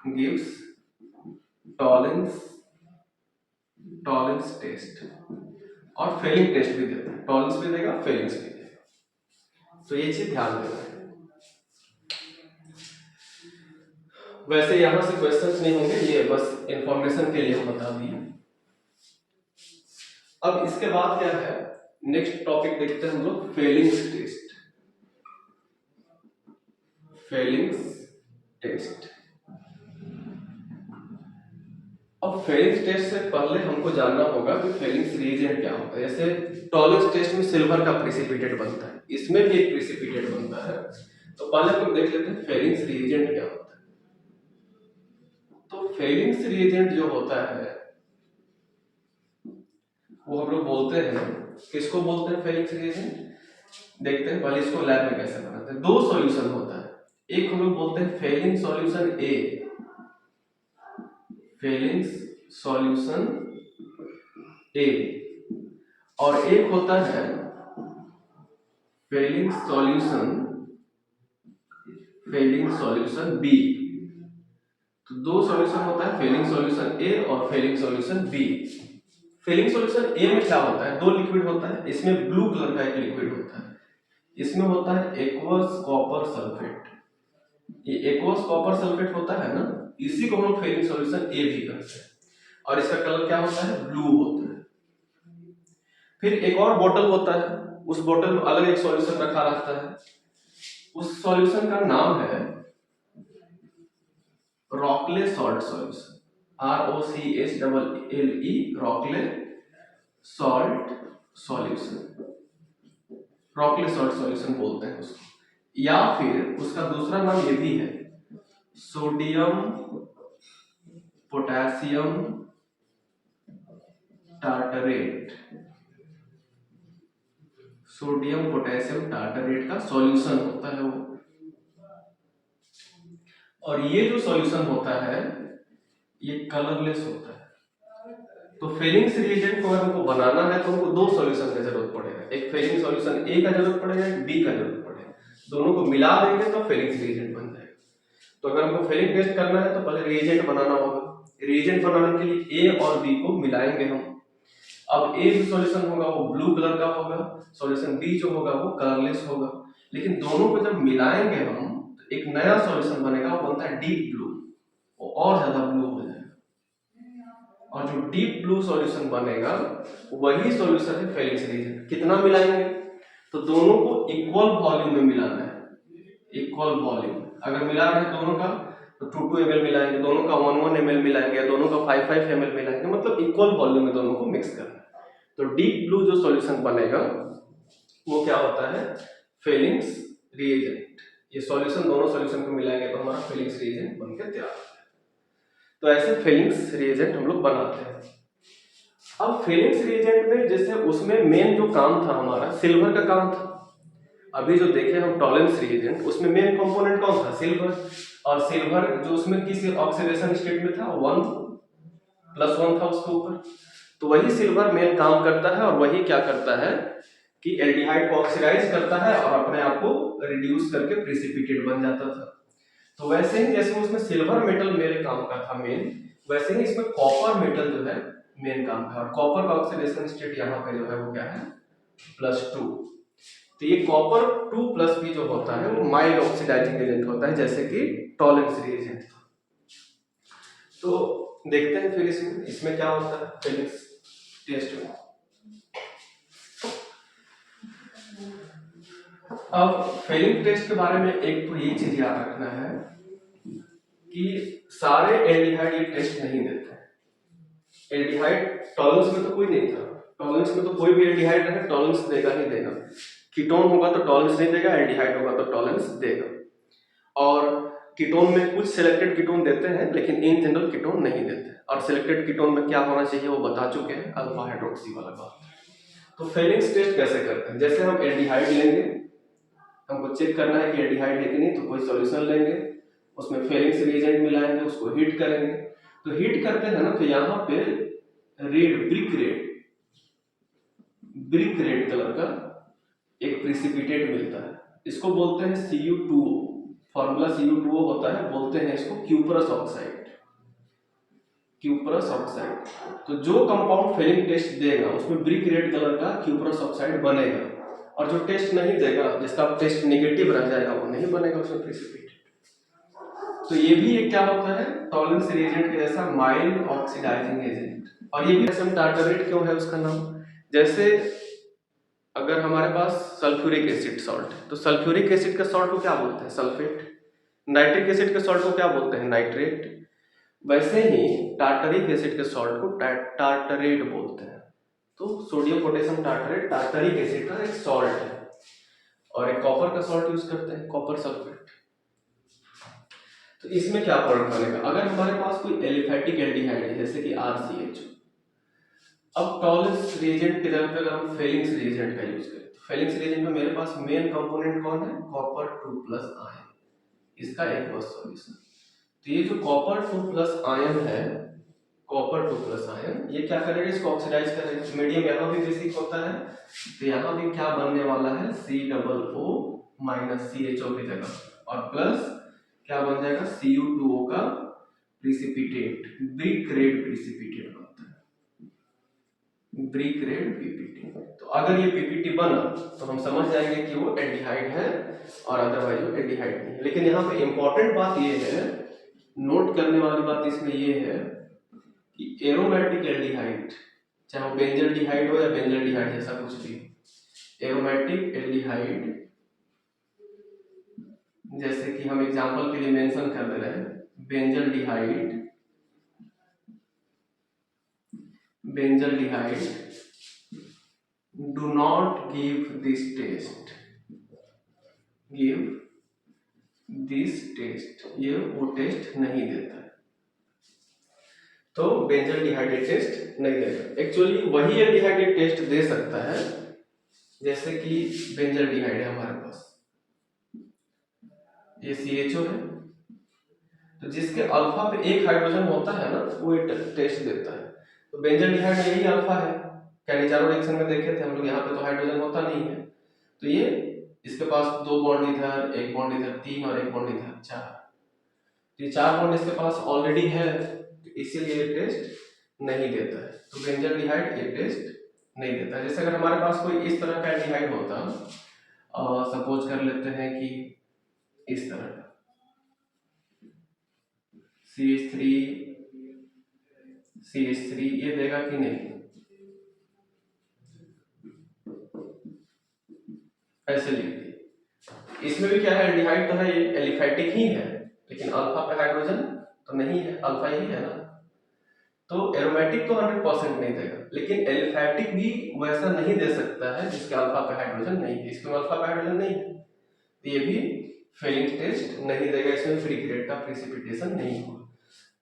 gives Tollens test, और फेलिंग टेस्ट भी देता है, टॉलेंस भी देगा, फेलिंग्स भी देगा। तो ये चीज ध्यान देना है। वैसे यहां से क्वेश्चंस नहीं होंगे, ये बस इंफॉर्मेशन के लिए हम बता दिए। अब इसके बाद क्या है, नेक्स्ट टॉपिक देखते हैं हम लोग, फेलिंग्स टेस्ट। Fehling's test. अब फेलिंग्स टेस्ट से पहले हमको जानना होगा कि फेलिंग्स रिएजेंट क्या होता है। जैसे टॉलेंस टेस्ट में सिल्वर का प्रेसिपिटेट बनता है, इसमें भी एक प्रेसिपिटेट बनता है। तो पहले हम लोग देख लेते हैं फेलिंग्स रिएजेंट क्या होता है। तो फेलिंग्स रिएजेंट जो होता है वो हम लोग बोलते हैं, किसको बोलते हैं फेलिंग्स रिएजेंट, देखते हैं पहले इसको लैब में कैसे बनाते हैं। दो सॉल्यूशन होता है, एक हम लोग बोलते हैं Fehling solution A, Fehling's solution A, और एक होता है फेलिंग सॉल्यूशन बी। तो दो सॉल्यूशन होता है, फेलिंग सॉल्यूशन ए और Fehling solution B. Fehling solution A में क्या होता है, दो लिक्विड होता है, इसमें ब्लू कलर का एक लिक्विड होता है, इसमें होता है एक्वस कॉपर सल्फेट। ये एक्वस कॉपर सल्फेट होता है ना, इसी को हम लोग फेलिंग सॉल्यूशन ए भी करते हैं, और इसका कलर क्या होता है, ब्लू होता है। फिर एक और बोतल होता है, उस बोतल में अलग एक सॉल्यूशन रखा रहता है, उस सॉल्यूशन का नाम है Rochelle salt solution, ROCHLLE, Rochelle salt solution, Rochelle salt solution बोलते हैं उसको। या फिर उसका दूसरा नाम ये भी है, sodium potassium tartrate, sodium potassium tartrate का सॉल्यूशन होता है वो। और ये जो सॉल्यूशन होता है ये कलरलेस होता है। तो फेलिंग्स रिएजेंट को अगर हमको बनाना है तो हमको दो सॉल्यूशन की जरूरत पड़ेगा, एक फेलिंग सॉल्यूशन ए का जरूरत पड़ेगा, एक बी का जरूरत पड़ेगा, दोनों को मिला देंगे तो फेलिंग्स रिएजेंट बन जाएगा। तो अगर हमको फेलिंग टेस्ट करना है तो पहले रिएजेंट बनाना होगा, रिएजेंट बनाने के लिए ए और बी को मिलाएंगे हम। अब ए जो सॉल्यूशन होगा वो ब्लू कलर का होगा, सॉल्यूशन बी जो होगा वो कलरलेस होगा, लेकिन दोनों को जब मिलाएंगे हम तो एक नया सॉल्यूशन बनेगा, वो बनता है डीप ब्लू, वो और ज्यादा ब्लू हो जाएगा। और जो डीप ब्लू सॉल्यूशन बनेगा वही सॉल्यूशन है फेलिंग्स रिएजेंट। कितना मिलाएंगे, तो दोनों को इक्वल वॉल्यूम में मिलाना है, इक्वल वॉल्यूम। अगर मिला रहे हैं दोनों का तो 2 ml मिलाएंगे, दोनों का 1 ml मिलाएंगे, दोनों का 5 ml मिलाएंगे, मतलब इक्वल वॉल्यूम में दोनों को मिक्स करना है। तो डीप ब्लू जो सॉल्यूशन बनेगा वो क्या होता है, फेलिंग्स रिएजेंट। ये सॉल्यूशन दोनों सॉल्यूशन को मिलाएंगे तो हमारा फेलिंग्स रिएजेंट बनकर तैयार होता है। तो ऐसे फेलिंग्स रिएजेंट हम लोग बनाते हैं। अब फेलिंग्स रिएजेंट में जैसे उसमें मेन जो काम था हमारा सिल्वर का काम था। अभी जो देखे हम टॉलेंस रिएजेंट, उसमें मेन कंपोनेंट कौन था, सिल्वर। और सिल्वर जो उसमें किस ऑक्सीडेशन स्टेट में था, 1+1 था उसके ऊपर। तो वही सिल्वर मेन काम करता है, और वही क्या करता है कि एल्डिहाइड को ऑक्सीडाइज करता है और अपने आप को रिड्यूस करके प्रेसिपिटेट बन जाता था। तो वैसे ही जैसे उसमें सिल्वर मेटल मेरे काम का था मेन, वैसे ही इसमें कॉपर मेटल जो है मेन काम का। और कॉपर का ऑक्सीडेशन स्टेट यहाँ पे जो है वो क्या है, +2। तो ये कॉपर 2+ भी जो होता है वो माइल्ड ऑक्सीडाइजिंग एजेंट होता है, जैसे कि टॉलेंस रिएजेंट था। तो देखते हैं फिर इसमें क्या होता है फेलिंग्स टेस्ट में। अब फेलिंग टेस्ट के बारे में एक तो ये चीज याद रखना है कि सारे एल्डिहाइड ये टेस्ट नहीं देते हैं। एल्डिहाइड टॉलेंस में तो कोई नहीं था, टॉलेंस में तो कोई भी एल्डिहाइड रहे टॉलेंस देगा ही देगा। कीटोन होगा तो टॉलेंस नहीं देगा, एल्डिहाइड होगा तो टॉलेंस देगा। और कीटोन में कुछ सिलेक्टेड कीटोन देते हैं, लेकिन इन जनरल कीटोन नहीं देते। और सिलेक्टेड कीटोन में क्या होना चाहिए वो बता चुके हैं, अल्फा हाइड्रोक्सी वाला बात। तो फेलिंग्स टेस्ट कैसे करते हैं, जैसे हम एल्डिहाइड लेंगे, हमको चेक करना है कि एल्डिहाइड है कि नहीं, तो कोई सॉल्यूशन लेंगे, उसमें फेलिंग्स रिएजेंट मिलाएंगे, उसको हीट करेंगे। तो हीट करते हैं ना, तो यहाँ पे ब्रिक रेड कलर का एक प्रेसिपिटेट मिलता है, इसको बोलते हैं Cu2O। फॉर्मूला Cu2O होता है, बोलते हैं इसको क्यूपरस ऑक्साइड। क्यूपरस ऑक्साइड, तो जो कंपाउंड फेलिंग टेस्ट देगा उसमें ब्रिक रेड कलर का क्यूपरस ऑक्साइड बनेगा, और जो टेस्ट नहीं देगा, जिसका टेस्ट नेगेटिव रह जाएगा, वो नहीं बनेगा उसमें प्रिसिपिटेट। तो ये भी एक क्या होता है, टॉलरेंस रिएजेंट के जैसा माइल्ड ऑक्सीडाइजिंग एजेंट। और ये भी टार्टरेट क्यों है उसका नाम, जैसे अगर हमारे पास सल्फ्यूरिक एसिड सॉल्ट है, तो सल्फ्यूरिक एसिड के सॉल्ट को क्या बोलते हैं, सल्फेट। नाइट्रिक एसिड के सॉल्ट को क्या बोलते हैं, नाइट्रेट। वैसे ही टार्टरिक एसिड के सॉल्ट को टार्टरेट बोलते हैं। तो sodium potassium tartrate tartaric acid का एक सॉल्ट है, और एक कॉपर का सॉल्ट यूज करते हैं, कॉपर सल्फेट। तो इसमें क्या फर्क बनेगा, अगर हमारे पास कोई एलिफैटिक एल्डिहाइड है जैसे कि RCH, अब टॉलरेंस रिएजेंट की जगह पे अगर हम फेलिंग्स रिएजेंट का यूज करें, तो फेलिंग्स रिएजेंट में मेरे पास मेन कंपोनेंट कौन है, कॉपर 2+ आयन, इसका एक्वस सॉल्यूशन। तो ये जो कॉपर 2+ आयन है, कॉपर 2+ आयन, ये क्या करेगा, इसको ऑक्सीडाइज करेगा। मीडियम यहाँ भी बेसिक होता है, तो यहाँ भी क्या बनने वाला है, COO - CHO की जगह, और प्लस क्या बन जाएगा, Cu2O का प्रिसिपिटेट, ब्रिक रेड प्रिसिपिटेट बनता है, ब्रिक रेड PPT। तो अगर ये PPT बना तो हम समझ जाएंगे कि वो एल्डिहाइड है, और अदरवाइज वो एल्डिहाइड नहीं है। लेकिन यहाँ पे इंपॉर्टेंट बात ये है, नोट करने वाली बात इसमें ये है कि एरोमेटिक एल्डिहाइड, चाहे वो बेंजल्डिहाइड हो या बेंजल्डिहाइड जैसा कुछ भी, एरोमेटिक एल्डिहाइड, जैसे कि हम एग्जांपल के लिए मेंशन कर दे रहे हैं, benzaldehyde, do not give this taste, give this taste, ये वो टेस्ट नहीं देता है, तो बेंजल्डिहाइड टेस्ट नहीं देगा। एक्चुअली वही एल्डिहाइड टेस्ट दे सकता है, जैसे कि बेंजल्डिहाइड है हमारे पास, ये CHO है, तो जिसके अल्फा पे एक हाइड्रोजन होता है ना, वो टेस्ट देता है। तो बेंजल्डिहाइड यही अल्फा है, कैनिचारो रिएक्शन में देखे थे हम लोग, यहाँ पे तो हाइड्रोजन होता नहीं है, तो ये इसके पास 2 बॉन्ड इधर, 1 बॉन्ड इधर, 3 और 1 बॉन्ड इधर, 4, तो ये 4 बॉन्ड इसके पास ऑलरेडी है, तो इसीलिए ये टेस्ट नहीं देता है। तो बेंजल्डिहाइड ये टेस्ट नहीं देता है। जैसे अगर हमारे पास कोई इस तरह का एल्डिहाइड होता, सपोज कर लेते हैं कि इस तरह का CH3, ये देगा कि नहीं, ऐसे लिख दिए। इसमें भी क्या है, एल्डिहाइड तो है, ये एलिफैटिक ही है, लेकिन अल्फा पे हाइड्रोजन तो नहीं है, अल्फा ही है ना, तो एरोमेटिक तो 100% नहीं देगा, लेकिन एलिफैटिक भी वैसा नहीं दे सकता है जिसके अल्फा पे हाइड्रोजन नहीं है। इसमें अल्फा पे हाइड्रोजन नहीं है, तो ये भी फेलिंग टेस्ट नहीं देगा, इसमें फ्री ग्रेड का प्रिसिपिटेशन नहीं होगा।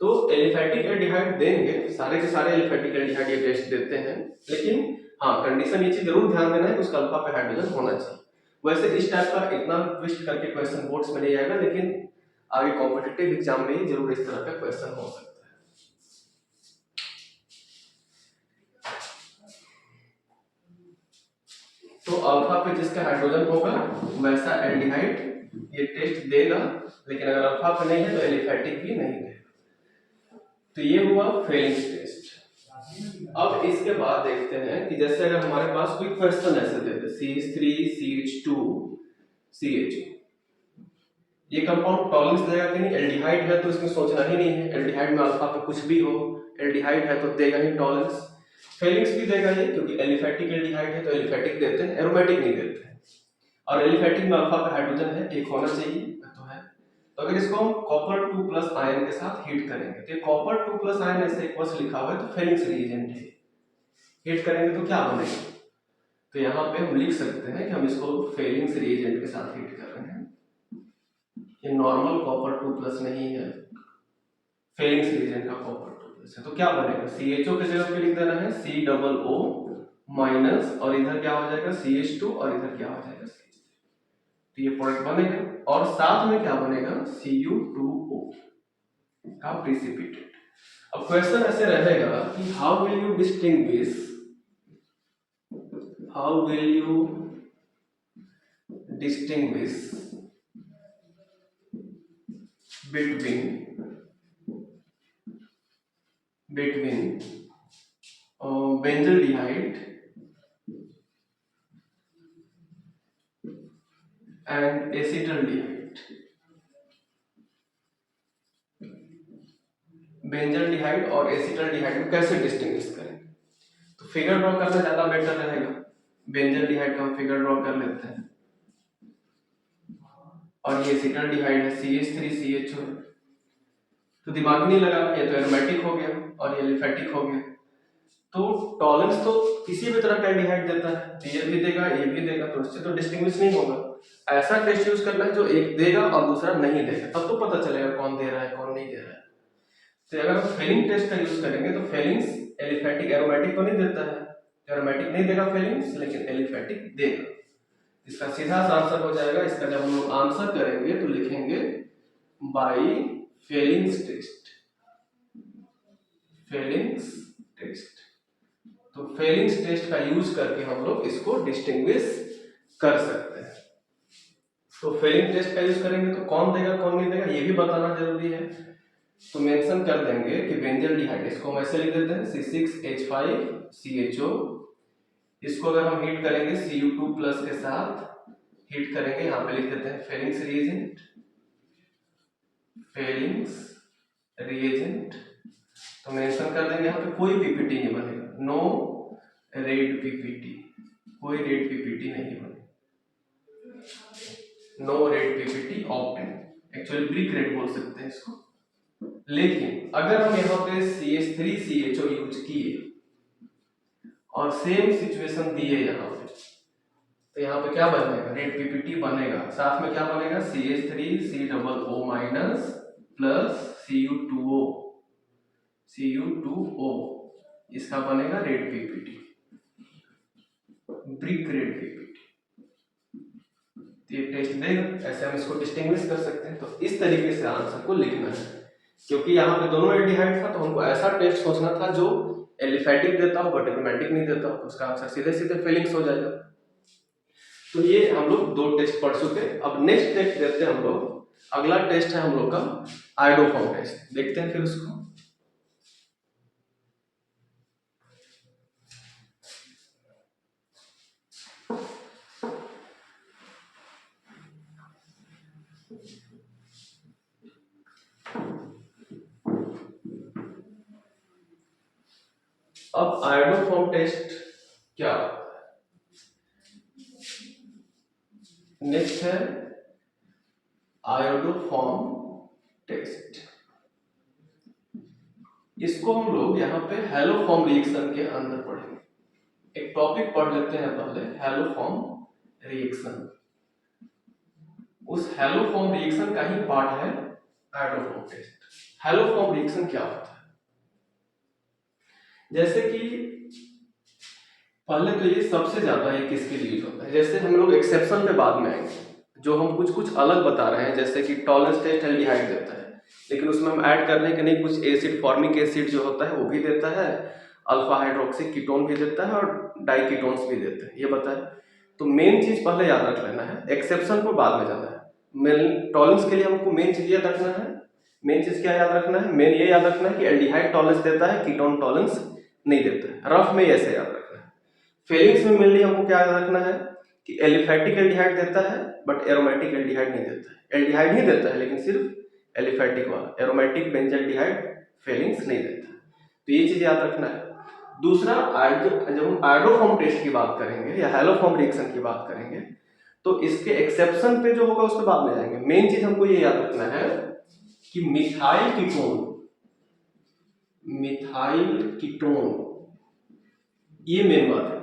तो एलिफैटिक एल्डिहाइड देंगे, सारे के सारे एलिफैटिक एल्डिहाइड ये टेस्ट देते हैं, लेकिन हाँ कंडीशन ये चीज जरूर ध्यान देना है कि उसका अल्फा पे हाइड्रोजन होना चाहिए। वैसे इस टाइप का इतना ट्विस्ट करके क्वेश्चन बोर्ड्स में नहीं आएगा, लेकिन आगे कॉम्पिटिटिव एग्जाम में ही जरूर इस तरह का क्वेश्चन हो सकता है। तो अल्फा पे जिसका हाइड्रोजन होगा वैसा एल्डिहाइड ये टेस्ट देगा, लेकिन अगर अल्फा पे नहीं है तो एलिफैटिक भी नहीं देगा। तो ये हुआ फेलिंग टेस्ट। अब इसके बाद देखते हैं कि जैसे अगर हमारे पास कोई क्वेश्चन ऐसे देते CH3 CH2 CH, ये कंपाउंड टॉलरेंस देगा कि नहीं, एल्डिहाइड है तो इसमें सोचना ही नहीं है, एल्डिहाइड में अल्फा पे कुछ भी हो, एल्डिहाइड है तो देगा ही टॉलरेंस। फेलिंग्स भी देगा ये, क्योंकि एलिफैटिक एल्डिहाइड है तो एलिफैटिक देते हैं, एरोमेटिक नहीं देते हैं, और एलिफैटिक में अल्फा पे हाइड्रोजन है, एक होना चाहिए तो है। तो अगर इसको हम कॉपर 2+ आयन के साथ हीट करेंगे, तो कॉपर 2+ आयन ऐसे इक्वल्स लिखा हुआ है, तो फेलिंग्स रिएजेंट है, हीट करेंगे तो क्या बनेगा, तो यहाँ पे हम लिख सकते हैं कि हम इसको फेलिंग्स रिएजेंट के साथ हीट कर रहे हैं। ये नॉर्मल कॉपर 2+ नहीं है, फेलिंग्स रिएजेंट का कॉपर 2+ है, तो क्या बनेगा, CHO के जगह पे लिख देना है COO माइनस, और इधर क्या हो जाएगा CH2, और इधर क्या हो जाएगा CH3, तो ये प्रोडक्ट बनेगा, और साथ में क्या बनेगा Cu2O का प्रिसिपिटेट। अब क्वेश्चन ऐसे रहेगा कि how will you distinguish between benzaldehyde and acetaldehyde. Benzaldehyde और एसिटल्डिहाइड को कैसे डिस्टिंग्विश करें? तो फिगर ड्रॉ करना ज्यादा बेटर रहेगा। बेंजल्डिहाइड का हम फिगर ड्रॉ कर लेते हैं और ये एसिटल्डिहाइड है CH3CHO। तो दिमाग नहीं लगा, ये तो एरोमेटिक हो गया और ये एलिफेटिक हो गया। तो टॉलेंस तो किसी भी तरह का एल्डिहाइड देता है, तो ये भी देगा ये भी देगा, तो इससे तो डिस्टिंग्विश नहीं होगा। ऐसा टेस्ट यूज करना है जो एक देगा और दूसरा नहीं देगा, तब तो पता चलेगा कौन दे रहा है कौन नहीं दे रहा है। तो अगर हम फेलिंग टेस्ट का यूज करेंगे तो फेलिंग्स एलिफेटिक एरोमेटिक तो नहीं देता है, एरोमेटिक नहीं देगा फेलिंग्स, लेकिन एलिफेटिक देगा। इसका सीधा सा आंसर हो जाएगा। इसका जब हम लोग आंसर करेंगे तो लिखेंगे by Fehling's test. Fehling's test, तो फेलिंग्स टेस्ट का यूज करके हम लोग इसको डिस्टिंग्विश कर सकते हैं। तो फेलिंग टेस्ट का यूज करेंगे तो कौन देगा कौन नहीं देगा ये भी बताना जरूरी है। तो मेंशन कर देंगे कि बेंजल्डिहाइड, इसको हम ऐसे लिख देते हैं C6H5CHO। इसको अगर हम हीट करेंगे Cu2 प्लस के साथ हीट करेंगे, यहाँ पे लिख देते हैं फेलिंग्स रिएजेंट। फेलिंग्स रिएजेंट तो मेंशन कर देंगे यहाँ पे कोई पीपीटी नहीं बनेगा, नो रेड पीपीटी, कोई रेड पीपीटी नहीं बनेगा, no red PPT obtain, actually brick red बोल सकते हैं इसको। लेकिन अगर हम यहाँ पे CH3CHO यूज किए और सेम सिचुएशन दिए यहाँ पे, तो यहाँ पे क्या बनेगा रेड पीपीटी बनेगा। साथ में क्या बनेगा CH3COO माइनस प्लस Cu2O, इसका बनेगा red PPT, brick red PPT. ये टेस्ट देगा, ऐसे हम इसको डिस्टिंग्विश कर सकते हैं। तो इस तरीके से आंसर को लिखना है, क्योंकि यहाँ पे दोनों एल्डिहाइड था तो हमको ऐसा टेस्ट सोचना था जो एलिफेटिक देता हो बट एरोमेटिक नहीं देता हो, तो उसका आंसर सीधे सीधे फेलिंग्स हो जाएगा। तो ये हम लोग दो टेस्ट पढ़ चुके। अब नेक्स्ट टेस्ट देखते हैं हम लोग। अगला टेस्ट है हम लोग का आयोडोफॉर्म टेस्ट, देखते हैं फिर उसको। अब आयोडोफॉर्म टेस्ट क्या होता है? नेक्स्ट है आयोडोफॉर्म टेस्ट। इसको हम लोग यहाँ पे हैलोफॉर्म रिएक्शन के अंदर पढ़ेंगे। एक टॉपिक पढ़ लेते हैं पहले, हैलोफॉर्म रिएक्शन। उस हैलोफॉर्म रिएक्शन का ही पार्ट है आयोडोफॉर्म टेस्ट। हैलोफॉर्म रिएक्शन क्या होता है? जैसे कि पहले तो ये सबसे ज्यादा ये किसके लिए यूज होता है, जैसे हम लोग एक्सेप्शन पे बाद में आएंगे, जो हम कुछ अलग बता रहे हैं, जैसे कि टॉलेंस टेस्ट एल्डिहाइड देता है, लेकिन उसमें हम ऐड करने के नहीं कुछ एसिड, फॉर्मिक एसिड जो होता है वो भी देता है, अल्फा हाइड्रोक्सी कीटोन भी देता है और डाइकीटोन्स भी देते हैं, ये बताए। तो मेन चीज पहले याद रख लेना है, एक्सेप्शन को बाद में जाना है। मेन टॉलेंस के लिए हमको मेन चीज याद रखना है। मेन चीज क्या याद रखना है? मेन ये याद रखना है कि एल्डिहाइड टॉलेंस देता है, कीटोन टॉलेंस नहीं देता है। रफ में ऐसे याद रखना है। फेलिंग्स में मेनली हमको क्या याद रखना है कि एलिफेटिक एल्डिहाइड देता है बट एरोमेटिक एल्डिहाइड नहीं देता है। एल्डिहाइड ही देता है लेकिन सिर्फ एलिफेटिक वाला, एरोमेटिक बेंजल्डिहाइड फेलिंग्स नहीं देता है। तो ये चीज याद रखना है। दूसरा, जब हम आयोडोफॉर्म टेस्ट की बात करेंगे या हैलोफॉर्म रिएक्शन की बात करेंगे तो इसके एक्सेप्शन पे जो होगा उस पर बाद में जाएंगे। मेन चीज हमको ये याद रखना है कि मिथाइल कीटोन ये मेन बात है।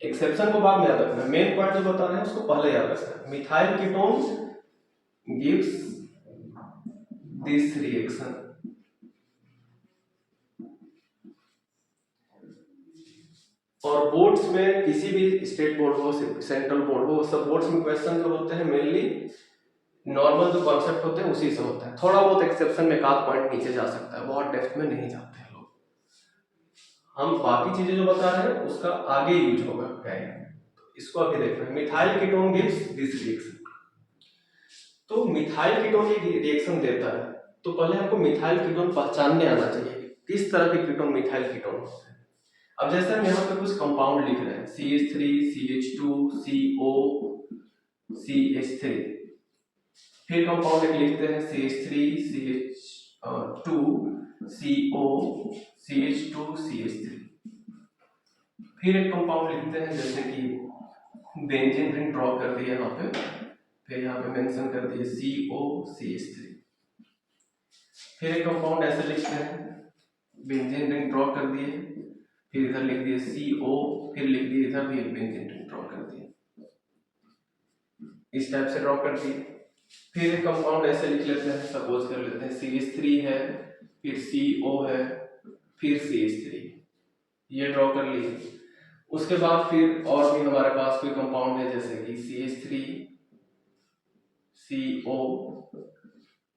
एक्सेप्शन को बाद में याद रखना है, मेन पॉइंट जो बता रहे हैं उसको पहले याद रखना है। Methyl ketone gives this reaction. और बोर्ड्स में किसी भी स्टेट बोर्ड हो, सेंट्रल बोर्ड हो, सब बोर्ड्स में क्वेश्चन जो होते हैं मेनली नॉर्मल जो कॉन्सेप्ट होते हैं उसी से होता है। थोड़ा बहुत एक्सेप्शन में एक आध पॉइंट नीचे जा सकता है, बहुत डेप्थ में नहीं जाते हैं लोग। हम बाकी चीजें जो बता रहे हैं उसका आगे यूज होगा क्या है, तो इसको अभी देखना है। Methyl ketone gives this reaction. तो मिथाइल कीटोन ये रिएक्शन देता है, तो पहले हमको मिथाइल कीटोन पहचानने आना चाहिए किस तरह के कीटोन मिथाइल कीटोन होते हैं। अब जैसे हम यहाँ पे कुछ कंपाउंड लिख रहे हैं CH3 CH2 CO CH3, फिर कंपाउंड एक लिखते हैं CH3 CH2 CO CH2 CH3, फिर एक कंपाउंड लिखते हैं जैसे कि बेंजीन रिंग ड्रॉ कर दिया यहाँ पे, फिर यहाँ पे मेंशन कर दिए COCH3, फिर एक कंपाउंड ऐसे लिखते हैं बेंजीन रिंग ड्रॉ कर दिए, फिर इधर लिख दिए CO, फिर लिख दिए इधर भी एक बेंजीन रिंग ड्रॉ कर दिए, इस टाइप से ड्रॉ कर दिए। फिर एक कंपाउंड ऐसे लिख लेते हैं, सपोज कर लेते हैं CH3 है, फिर CO है, फिर CH3, ये ड्रॉ कर लिए। उसके बाद फिर और भी हमारे पास कोई कंपाउंड है जैसे कि CH3 CO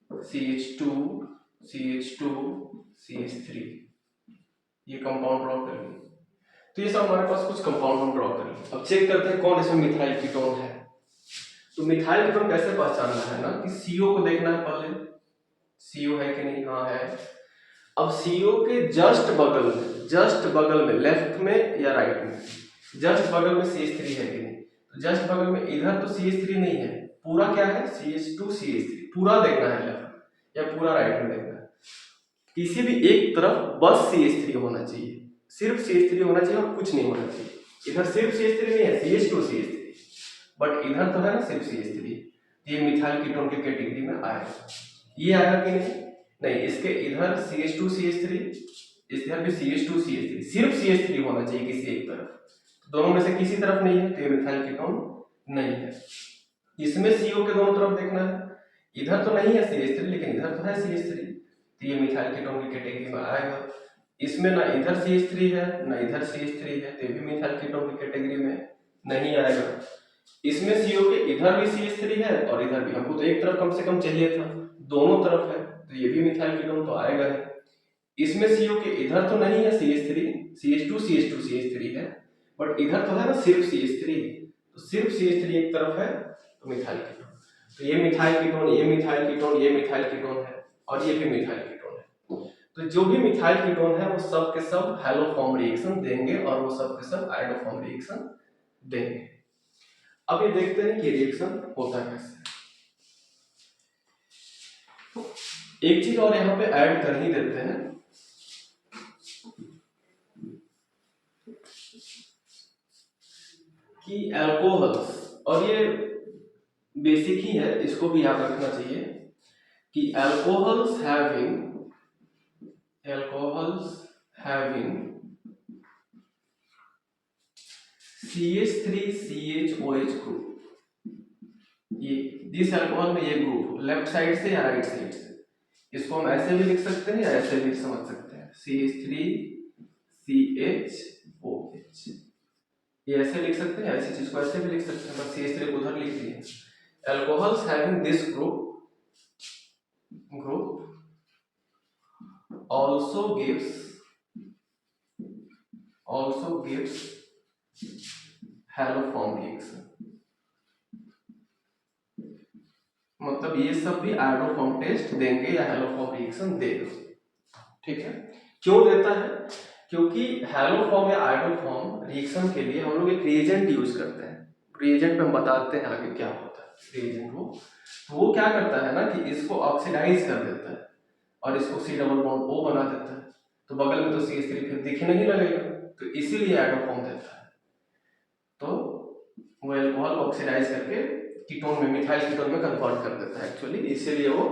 CH2 CH2 CH3, ये कंपाउंड ड्रॉ कर लिए। तो ये सब हमारे पास कुछ कंपाउंड हम ड्रॉ कर लिए। अब चेक करते हैं कौन इसमें मिथाइल कीटोन है। तो मिथाइल कीटोन कैसे पहचानना है ना कि CO को देखना है पहले, CO है कि नहीं, हाँ है। अब CO के जस्ट बगल में लेफ्ट में या राइट में, जस्ट बगल में CH3 है कि नहीं, तो जस्ट बगल में इधर तो CH3 नहीं है, पूरा क्या है CH2 CH3, पूरा देखना है लेफ्ट या पूरा राइट में देखना है। किसी भी एक तरफ बस CH3 होना चाहिए, सिर्फ CH3 होना चाहिए और कुछ नहीं होना चाहिए। इधर सिर्फ CH3 नहीं है, CH2 CH3, बट इधर तो है ना सिर्फ CH3, ये मिथाइल कीटोन के कैटेगरी में आएगा। ये आएगा कि नहीं, नहीं, इसके इधर CH2 CH3, इधर भी CH2 CH3, सिर्फ CH3 होना चाहिए किसी एक तरफ, दोनों में से किसी तरफ नहीं है तो ये मिथाइल कीटोन नहीं है। इसमें CO के दोनों तरफ देखना है, इधर तो नहीं है CH3 लेकिन इधर तो है CH3, तो ये मिथाइल कीटोन की कैटेगरी में आएगा। इसमें ना इधर CH3 है ना इधर CH3 है, तो ये भी मिथाइल कीटोन की कैटेगरी में नहीं आएगा। इसमें CO के इधर भी CH3 है और इधर भी, हमको तो एक तरफ कम से कम चाहिए था, दोनों तरफ है, तो ये भी मिथाइल कीटोन तो आएगा ही। इसमें CO के इधर तो नहीं है CH3, CH2 CH2 CH3 है, बट इधर तो है ना सिर्फ CH3, तो सिर्फ CH3 एक तरफ है तो मिथाइल कीटोन। तो ये मिथाइल कीटोन, ये मिथाइल कीटोन, ये मिथाइल कीटोन है और ये भी मिथाइल कीटोन है। तो जो भी मिथाइल कीटोन है वो सब के सब हैलोफॉर्म रिएक्शन देंगे और वो सब के सब आयोडोफॉर्म रिएक्शन देंगे। अब ये देखते हैं कि रिएक्शन होता कैसे। एक चीज और यहाँ पे ऐड कर ही देते हैं कि अल्कोहल्स, और ये बेसिक ही है, इसको भी याद रखना चाहिए कि अल्कोहल्स हैविंग CH3CHOH ग्रुप, ये दिस अल्कोहल में ये ग्रुप लेफ्ट साइड से या राइट साइड से, इसको हम ऐसे भी लिख सकते हैं या ऐसे भी समझ सकते हैं CH3CHOH, ये ऐसे लिख सकते हैं, ऐसी चीज को ऐसे भी लिख सकते हैं, बस CH3 को उधर लिख दिए। Alcohols having this group also gives haloform reaction, मतलब ये सब भी आयोडोफॉर्म टेस्ट देंगे या हैलोफॉर्म रिएक्शन देगा। ठीक है, क्यों देता है, क्योंकि हैलोफॉर्म या आयोडोफॉर्म रिएक्शन के लिए हम लोग एक रिएजेंट यूज करते हैं, रिएजेंट पे हम बताते हैं आगे क्या होता है रिएजेंट वो, तो वो क्या करता है ना कि इसको ऑक्सीडाइज कर देता है और इसको C डबल बॉन्ड O बना देता है, तो बगल में तो CH3 फिर दिखने नहीं लगेगा, तो इसीलिए आयोडोफॉर्म देता है। तो वो अल्कोहल को ऑक्सीडाइज करके कीटोन में, मिथाइल कीटोन में कन्वर्ट कर देता है एक्चुअली, इसीलिए वो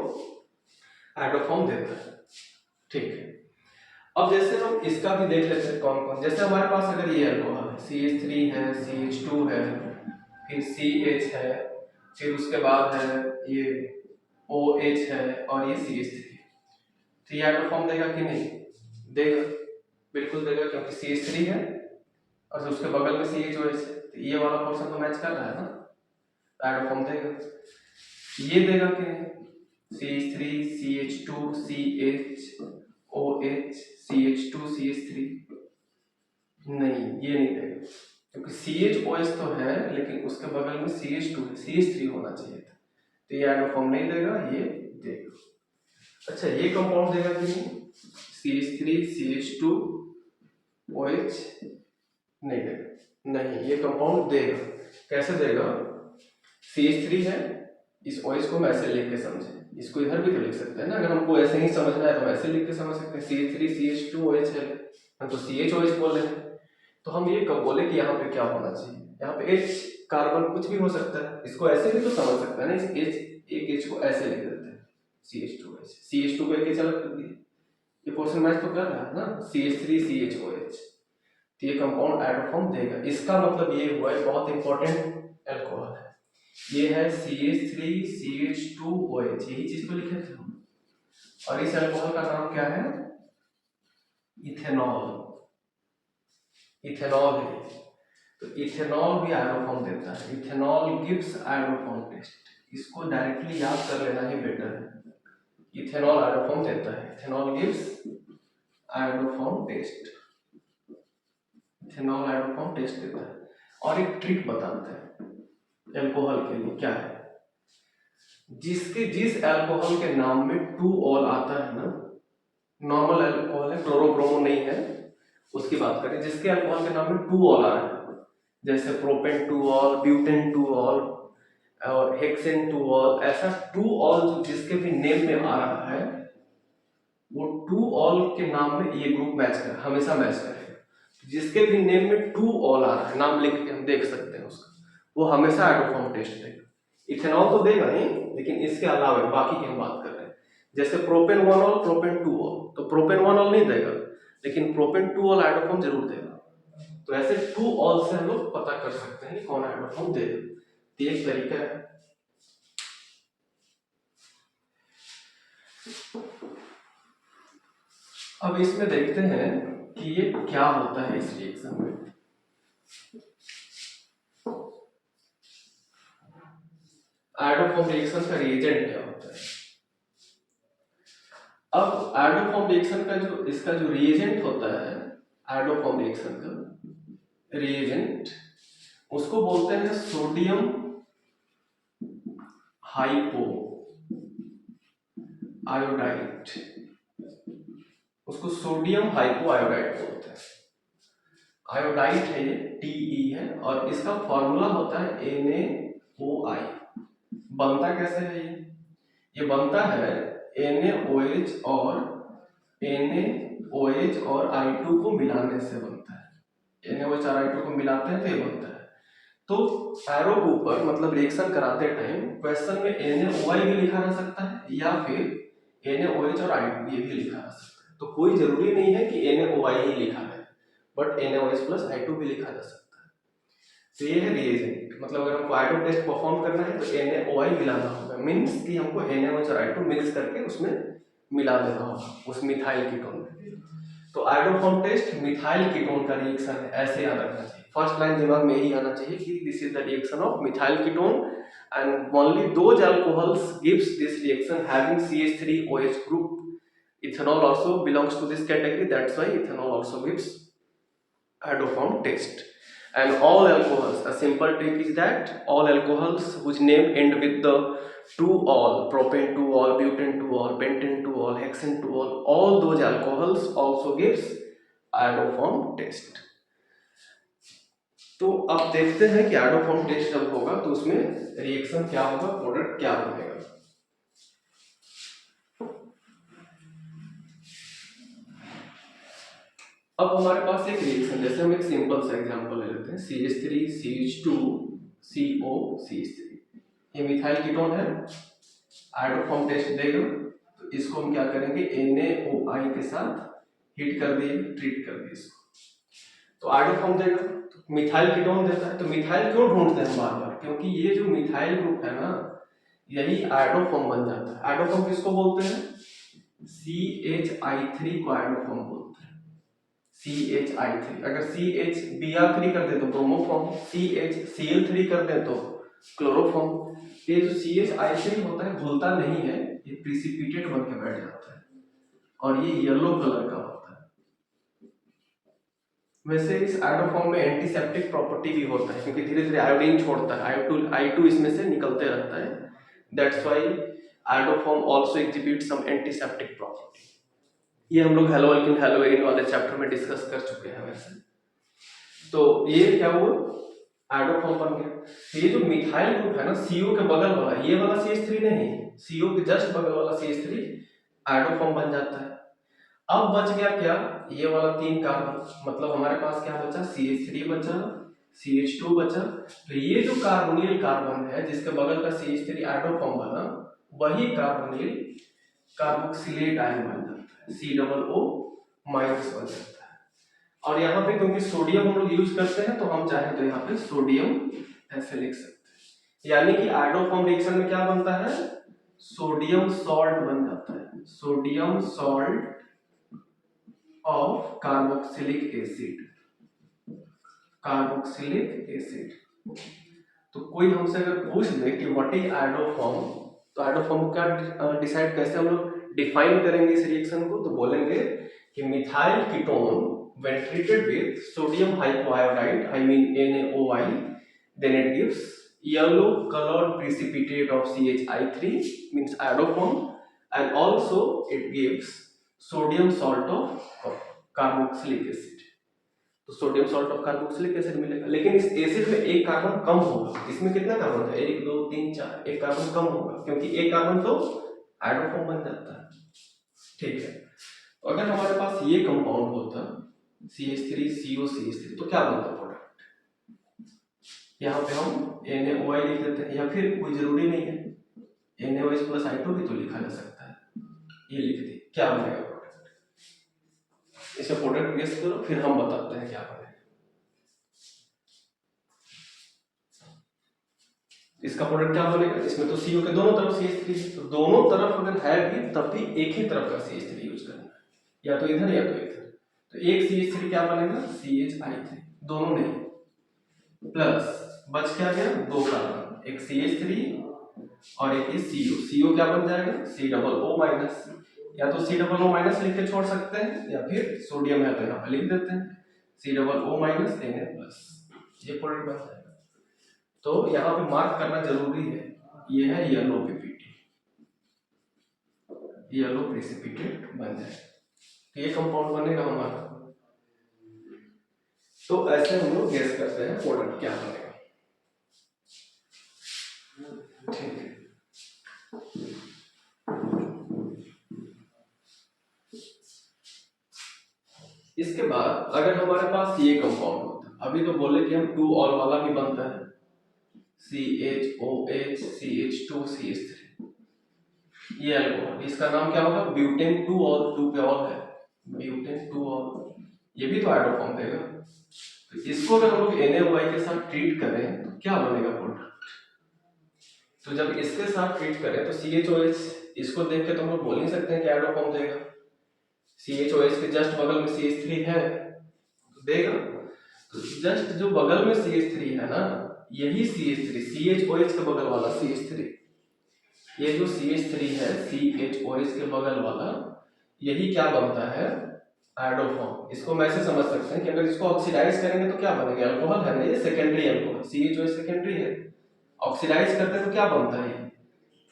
आयोडोफॉर्म देता है। ठीक है, अब जैसे हम इसका भी देख लेते हैं कौन कौन, जैसे हमारे पास अगर ये अल्कोहल है CH3 है, CH2 है, फिर CH है, फिर उसके बाद है ये OH है और ये CH3, तो ये आयोडोफॉर्म देगा कि नहीं, देगा, बिल्कुल देगा, क्योंकि CH3 है और उसके बगल में CHOH है, तो ये वाला पोर्शन तो मैच कर रहा है ना, आयोडोफॉर्म देगा। ये देगा कि नहीं, CH3 CH2 CHOH CH2 CH3, नहीं, ये नहीं देगा, क्योंकि CHOH तो है लेकिन उसके बगल में CH2 है, CH3 होना चाहिए था, तो ये एडोफॉर्म नहीं देगा, ये देगा। अच्छा ये कंपाउंड देगा कि नहीं, CH3CH2OH नहीं देगा, नहीं ये कंपाउंड देगा। कैसे देगा, CH3 है, इस OH को हम ऐसे लिख के समझे, इसको इधर भी तो लिख सकते हैं ना, अगर हमको ऐसे ही समझना है तो ऐसे लिख के समझ सकते हैं, CH3CH2OH है, हम तो CHOH बोले हैं। तो हम ये कब बोले कि यहाँ पे क्या होना चाहिए, यहाँ पे H कार्बन कुछ भी हो सकता है, इसको ऐसे भी तो समझ सकते हैं ना, इस H एक H को ऐसे लिख देते हैं CH2OH, CH2 को एक H अलग कर दिया, ये पोर्शन मैच तो कर रहा है ना, CH3CHOH। तो ये कंपाउंड एडोफॉर्म देगा। इसका मतलब ये हुआ है, बहुत इंपॉर्टेंट एल्कोहल है, ये है CH3CH2OH, यही चीज को लिखे थे हम। और इस एल्कोहल का नाम क्या है, इथेनॉल, इथेनॉल है। तो इथेनॉल भी एडोफॉर्म देता है, इथेनॉल गिव्स एडोफॉर्म टेस्ट, इसको डायरेक्टली याद कर लेना ही बेटर है। इथेनॉल एडोफॉर्म देता है, ethanol gives iodoform test, ethanol iodoform test देता है। और एक ट्रिक बताते हैं एल्कोहल के लिए, क्या है, जिस एल्कोहल के नाम में 2 ऑल आता है ना, नॉर्मल एल्कोहल है, क्लोरोब्रोमो नहीं है, उसकी बात करें, जिसके अल्कोहल के नाम में 2 ऑल आ रहा है, जैसे प्रोपेन 2 ऑल, ब्यूटेन 2 ऑल और हेक्सेन 2 ऑल, ऐसा 2 ऑल जो जिसके भी नेम में आ रहा है, वो 2 ऑल के नाम में ये ग्रुप मैच कर, हमेशा मैच करेगा। जिसके भी नेम में 2 ऑल आ रहा है, नाम लिख के हम देख सकते हैं उसका, वो हमेशा एडोफॉर्म टेस्ट देगा। इथेनॉल तो देगा ही, लेकिन इसके अलावा बाकी की हम बात कर रहे हैं, जैसे प्रोपेन 1 ऑल, प्रोपेन 2 ऑल, तो प्रोपेन 1 ऑल नहीं देगा, लेकिन प्रोपेन 2 ऑल एडोफॉर्म जरूर देगा। तो ऐसे 2 ऑल से हम लोग पता कर सकते हैं कि कौन एडोफॉर्म देगा, तो एक तरीका है। अब इसमें देखते हैं कि ये क्या होता है इस रिएक्शन में। एडोफॉर्म रिएक्शन का रिएजेंट क्या होता है। अब एडोफॉर्म रिएक्शन का जो इसका जो रिएजेंट होता है, एडोफॉर्म रिएक्शन का रिएजेंट, उसको बोलते हैं सोडियम हाइपो आयोडाइड, उसको सोडियम हाइपो आयोडाइड बोलते हैं। आयोडाइड है ये, Te है, और इसका फॉर्मूला होता है NaOI। बनता कैसे है ये बनता है NaOH और I2 को मिलाने से बनता है। NaOH और I2 को मिलाते हैं तो ये बनता है। तो एरो के ऊपर मतलब रिएक्शन कराते टाइम क्वेश्चन में NaOI भी लिखा रह सकता है, या फिर NaOH और I2 ये भी लिखा रह सकता है। तो कोई जरूरी नहीं है कि NaOI ही लिखा है, बट NaOH प्लस I2 भी लिखा जा सकता है। तो ये है रिएजेंट, मतलब अगर हमको I2 टेस्ट परफॉर्म करना है तो NaOI मिलाना होगा, मीन्स कि हमको NaOH और I2 मिक्स करके उसमें मिला देना होगा उस मिथाइल कीटोन में। तो आइडोफॉर्म टेस्ट मिथाइल कीटोन का रिएक्शन है, ऐसे याद रखना चाहिए। फर्स्ट लाइन दिमाग में यही आना चाहिए कि this is the reaction of methyl ketone and only those alcohols gives this reaction having CH3OH group. Ethanol also belongs to this category, that's why ethanol also gives iodoform taste. And all alcohols, a simple trick is that all alcohols whose name end with the 2-ol, propane 2-ol, butane 2-ol, pentane 2-ol, hexane 2-ol, all those alcohols also gives iodoform taste. तो अब देखते हैं कि iodoform test जब होगा तो उसमें reaction क्या होगा, प्रोडक्ट क्या बनेगा। अब हमारे पास एक रिएक्शन, जैसे हम एक सिंपल सा एग्जांपल ले लेते हैं, CH3CH2COCH3, ये मिथाइल कीटोन है, आइडोफॉर्म टेस्ट देगा। तो इसको हम क्या करेंगे, NaOI के साथ हीट कर दिए, ट्रीट कर दिए इसको, तो आइडोफॉर्म देगा। तो मिथाइल कीटोन देता है, तो मिथाइल क्यों ढूंढते हैं बार बार, क्योंकि ये जो मिथाइल ग्रुप है ना, यही आइडोफॉर्म बन जाता है। आइडोफॉर्म किसको बोलते हैं, CH3 को आइडोफॉर्म बोलते हैं, CH3। अगर CH Br3 कर दे तो ब्रोमोफॉर्म, CHCl3 कर दे तो क्लोरोफॉर्म। ये जो CH3 होता है घुलता नहीं है, ये प्रिसिपिटेट बन के बैठ जाता है और ये येलो कलर का होता है। वैसे इस आइडोफॉर्म में एंटीसेप्टिक प्रॉपर्टी भी होता है, क्योंकि धीरे धीरे आयोडीन छोड़ता है, I2 इसमें से निकलते रहता है, that's why iodoform also exhibit some antiseptic property. ये हम लोग हेलोएल्किन हेलोएरिन वाले चैप्टर में डिस्कस कर चुके हैं वैसे। तो ये क्या हुआ, आयोडोफॉर्म बन गया। ये जो मिथाइल ग्रुप है ना, CO के बगल वाला, ये वाला CH3 नहीं, CO के जस्ट बगल वाला CH3 आयोडोफॉर्म बन जाता है। अब बच गया क्या, ये वाला 3 कार्बन, मतलब हमारे पास क्या बचा, CH3 बचा, CH2 बचा। तो ये जो कार्बोनिल कार्बन है जिसके बगल का CH3 आयोडोफॉर्म बना, वही कार्बोनिल कार्बोक्सिलेट आयन बन जाता है, COO- बन जाता है। और यहाँ पे क्योंकि सोडियम हम लोग यूज करते हैं तो हम चाहे तो यहाँ पे सोडियम ऐसे लिख सकते हैं। यानी कि आयोडोफॉर्म रिएक्शन में क्या बनता है, सोडियम सॉल्ट बन जाता है, sodium salt of carboxylic acid, carboxylic acid. तो कोई हमसे अगर पूछ दे कि व्हाट इज आयोडोफॉर्म, तो आयोडोफॉर्म को क्या डिसाइड कैसे हम लोग डिफाइन करेंगे इस रिएक्शन को, तो बोलेंगे कि methyl ketone when treated with sodium hypoiodide, I mean NaOI, then it gives yellow colored precipitate of CHI3 means iodoform, and also it gives sodium salt of carboxylic acid। तो sodium salt of carboxylic acid मिलेगा। लेकिन इस acid में एक carbon कम होगा, इसमें कितना carbon है, 1 2 3 4, एक कार्बन कम होगा क्योंकि एक कार्बन तो आयोडोफॉर्म बन जाता है, ठीक है। तो अगर हमारे पास ये कंपाउंड होता CH3CO CH3 तो क्या बनता प्रोडक्ट, यहाँ पे हम NaOI लिख देते हैं, या फिर कोई जरूरी नहीं है, NaOH प्लस I2 भी तो लिखा जा सकता है, ये लिख दी, क्या बनेगा प्रोडक्ट, इसे प्रोडक्ट गेस करो फिर हम बताते हैं क्या बनेगा। इसका प्रोडक्ट क्या बनेगा, इसमें तो CO के दोनों तरफ CH3 है, तो दोनों तरफ अगर है भी तब भी एक ही तरफ का CH3 यूज करना है, या तो इधर या तो इधर। तो एक CH3 क्या बनेगा, CHI3, दोनों नहीं, प्लस बच क्या गया, 2 कार्बन, एक CH3 और एक CO क्या बन जाएगा, COO-, या तो COO- लिख के छोड़ सकते हैं, या फिर सोडियम है तो यहाँ पे लिख देते हैं COO- Na+, ये प्रोडक्ट बन जाएगा। तो यहाँ पे मार्क करना जरूरी है, ये है येलो पीपीटी, येलो प्रेसिपिटेट बन जाए, तो ये कंपाउंड बनेगा हमारा। तो ऐसे हम लोग गेस करते हैं प्रोडक्ट क्या बनेगा, ठीक है। इसके बाद अगर हमारे पास ये कंपाउंड होता, अभी तो बोले कि हम 2 ऑल वाला भी बनता है, CHOH CH2 CH3, ये अल्कोहल, इसका नाम क्या होगा, ब्यूटेन 2 ऑल, 2 पे ऑल है, ब्यूटेन 2 ऑल, ये भी तो आयोडोफॉर्म देगा। तो इसको अगर हम लोग NaOI के साथ ट्रीट करें तो क्या बनेगा प्रोडक्ट, तो जब इसके साथ ट्रीट करें तो CHOH, इसको देख के तो हम लोग बोल नहीं सकते हैं कि आयोडोफॉर्म देगा, CHOH के जस्ट बगल में CH3 है तो देगा। तो जस्ट जो बगल में CH3 है ना, यही CH3, CHOH के बगल वाला CH3, ये जो CH3 है CHOH के बगल वाला, यही क्या बनता है, आयोडोफॉर्म। इसको मैं ऐसे समझ सकते हैं कि अगर इसको ऑक्सीडाइज करेंगे तो क्या बनेगा, अल्कोहल है ना, ये सेकेंडरी अल्कोहल, CHOH सेकेंडरी है, ऑक्सीडाइज करते हैं तो क्या बनता है,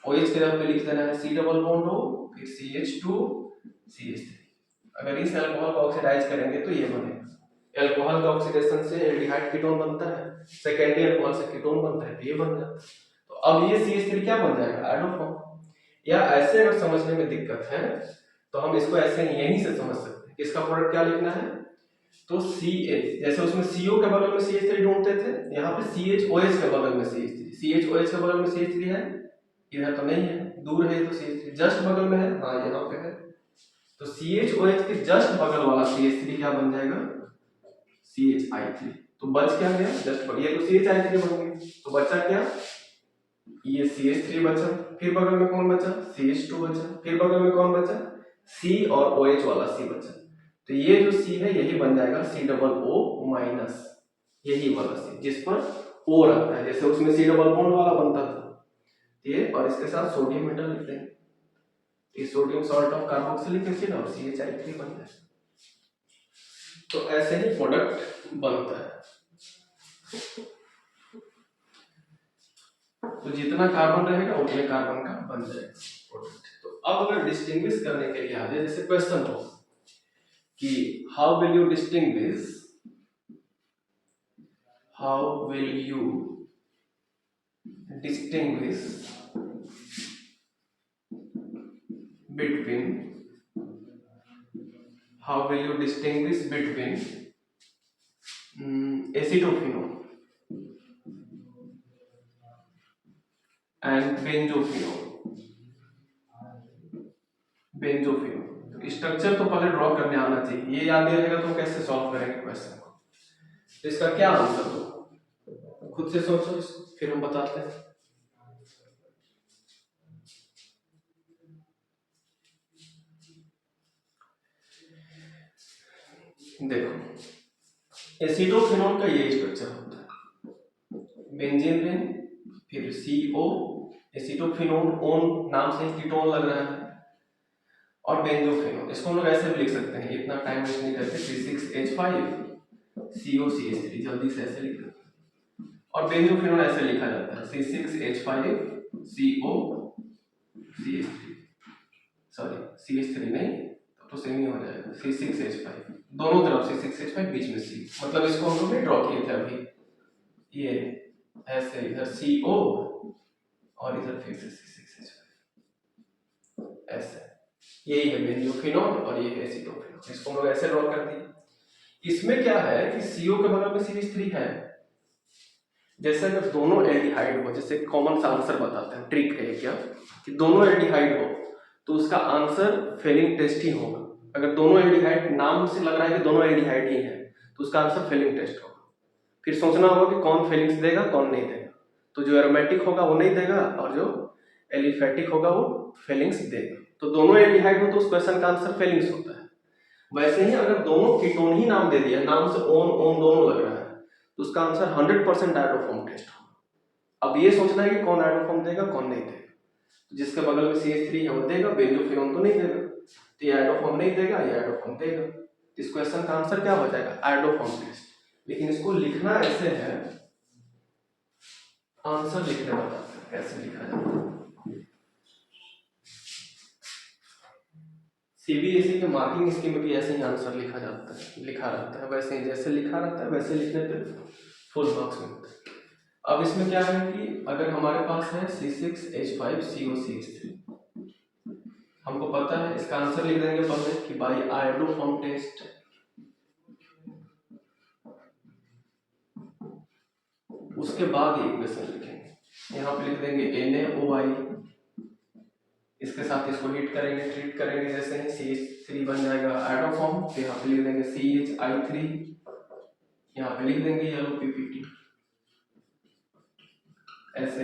OH के जगह पे लिख देना है C+O, फिर CH2 CH3। अगर इस अल्कोहल को ऑक्सीडाइज करेंगे तो ये बनेगा, अल्कोहल का ऑक्सीडेशन से एल्डिहाइड कीटोन बनता है, सेकेंडरी अल्कोहल से कीटोन बनता है, तो ये बन जाता है। तो अब ये CH3 क्या बन जाएगा, आयोडोफॉर्म। या ऐसे अगर समझने में दिक्कत है तो हम इसको ऐसे यहीं से समझ सकते हैं, इसका प्रोडक्ट क्या लिखना है, तो CH, जैसे उसमें CO के बगल में CH3 ढूंढते थे, यहाँ पे CHOH के बगल में CH3, CHOH के बगल में CH3 है, इधर तो नहीं है, दूर है, तो CH3 जस्ट बगल में है, हाँ यहाँ पे है, तो CHOH के जस्ट बगल वाला CH3 क्या बन जाएगा, CHI3। तो बच क्या गया, जस्ट बगल, ये तो CHI3 बन गया, तो बचा क्या, ये CH3 बचा, फिर बगल में कौन बचा, CH2 बचा, फिर बगल में कौन बचा, C और OH वाला C बचा। तो ये जो C है यही बन जाएगा COO-, यही वाला C जिस पर O रखता है, जैसे उसमें C डबल बॉन्ड वाला बनता था ये, और इसके साथ सोडियम मेटल लिखते हैं, ये sodium salt of carboxylic acid और CHI3 बन जाए। तो ऐसे ही प्रोडक्ट बनता है। तो जितना कार्बन रहेगा उतने कार्बन का बन जाएगा प्रोडक्ट। तो अब अगर डिस्टिंग्विश करने के लिए आ जाए, जैसे क्वेश्चन हो कि how will you distinguish between acetophenone and benzophenone. तो स्ट्रक्चर तो पहले ड्रॉ करने आना चाहिए, ये याद नहीं रहेगा तो कैसे सॉल्व करेंगे क्वेश्चन को। तो इसका क्या आंसर हो, खुद से सोचो इसको, फिर हम बताते हैं। देखो एसिटोफिनोन का ये स्ट्रक्चर होता है, बेंजीन रिंग, फिर CO, एसिटोफिनोन ओन नाम से कीटोन लग रहा है, और बेंजोफिनोन। इसको हम लोग ऐसे भी लिख सकते हैं, इतना टाइम वेस्ट नहीं करते, C6H5COCH3, जल्दी से ऐसे लिख देते हैं। और बेंजोफिनोन ऐसे लिखा जाता है C6H5COCH3, सॉरी CH3 नहीं तो सेम ही हो जाएगा, C6H5, दोनों तरफ C6H5, बीच में C। मतलब इसको हम लोग ने ड्रॉ किए थे अभी, ये ऐसे इधर CO और इधर फिर से C6H5 ऐसे, यही है बेंजोफिनोन और ये है एसिटोफिनोन। इसको हम लोग ऐसे ड्रॉ कर दिए। इसमें क्या है कि CO के बगल में CH3 है, जैसे अगर दोनों एल्डिहाइड हो, जैसे कॉमन सा आंसर बताते हैं, ट्रिक है क्या कि दोनों एल्डिहाइड हो तो उसका आंसर फेलिंग टेस्ट ही होगा। अगर दोनों एल्डिहाइड, नाम से लग रहा है कि दोनों एल्डिहाइड ही है, तो उसका आंसर फेलिंग टेस्ट होगा। फिर सोचना होगा कि कौन फेलिंग्स देगा कौन नहीं देगा। तो जो एरोमेटिक होगा वो नहीं देगा और जो एलिफेटिक होगा वो फेलिंग्स देगा। तो दोनों एल्डिहाइड हो तो उस क्वेश्चन का आंसर फेलिंग्स होता है। वैसे ही अगर दोनों कीटोन ही नाम दे दिया, नाम से ओन ओन दोनों लग रहा है, तो उसका आंसर 100% आयोडोफॉर्म टेस्ट होगा। अब ये सोचना है कि कौन आयोडोफॉर्म देगा कौन नहीं देगा। तो जिसके बगल में CH3 है वो देगा, बेंजोफिनोन तो नहीं देगा, तो ये आयोडोफॉर्म नहीं देगा, ये आयोडोफॉर्म देगा। इस क्वेश्चन का आंसर क्या हो जाएगा, आयोडोफॉर्म टेस्ट। लेकिन इसको लिखना ऐसे है, आंसर लिखने बताते हैं कैसे लिखा जाता है। CBSE के मार्किंग स्कीम में भी ऐसे ही आंसर लिखा जाता है, लिखा रहता है वैसे ही, जैसे लिखा रहता है वैसे लिखने पे फुल मार्क्स मिलते हैं। अब इसमें क्या है कि अगर हमारे पास है C6H5COCH3, हमको पता है इसका आंसर लिख देंगे पहले कि बाय आयोडोफॉर्म टेस्ट, उसके बाद ये इक्वेशन लिखेंगे। यहाँ पे लिख देंगे NaOI, इसके साथ इसको हीट करेंगे, ट्रीट करेंगे, जैसे ही CH3 बन जाएगा आयोडोफॉर्म, तो यहाँ पे लिख देंगे CHI3, यहाँ पे लिख देंगे येलो PPT ऐसे।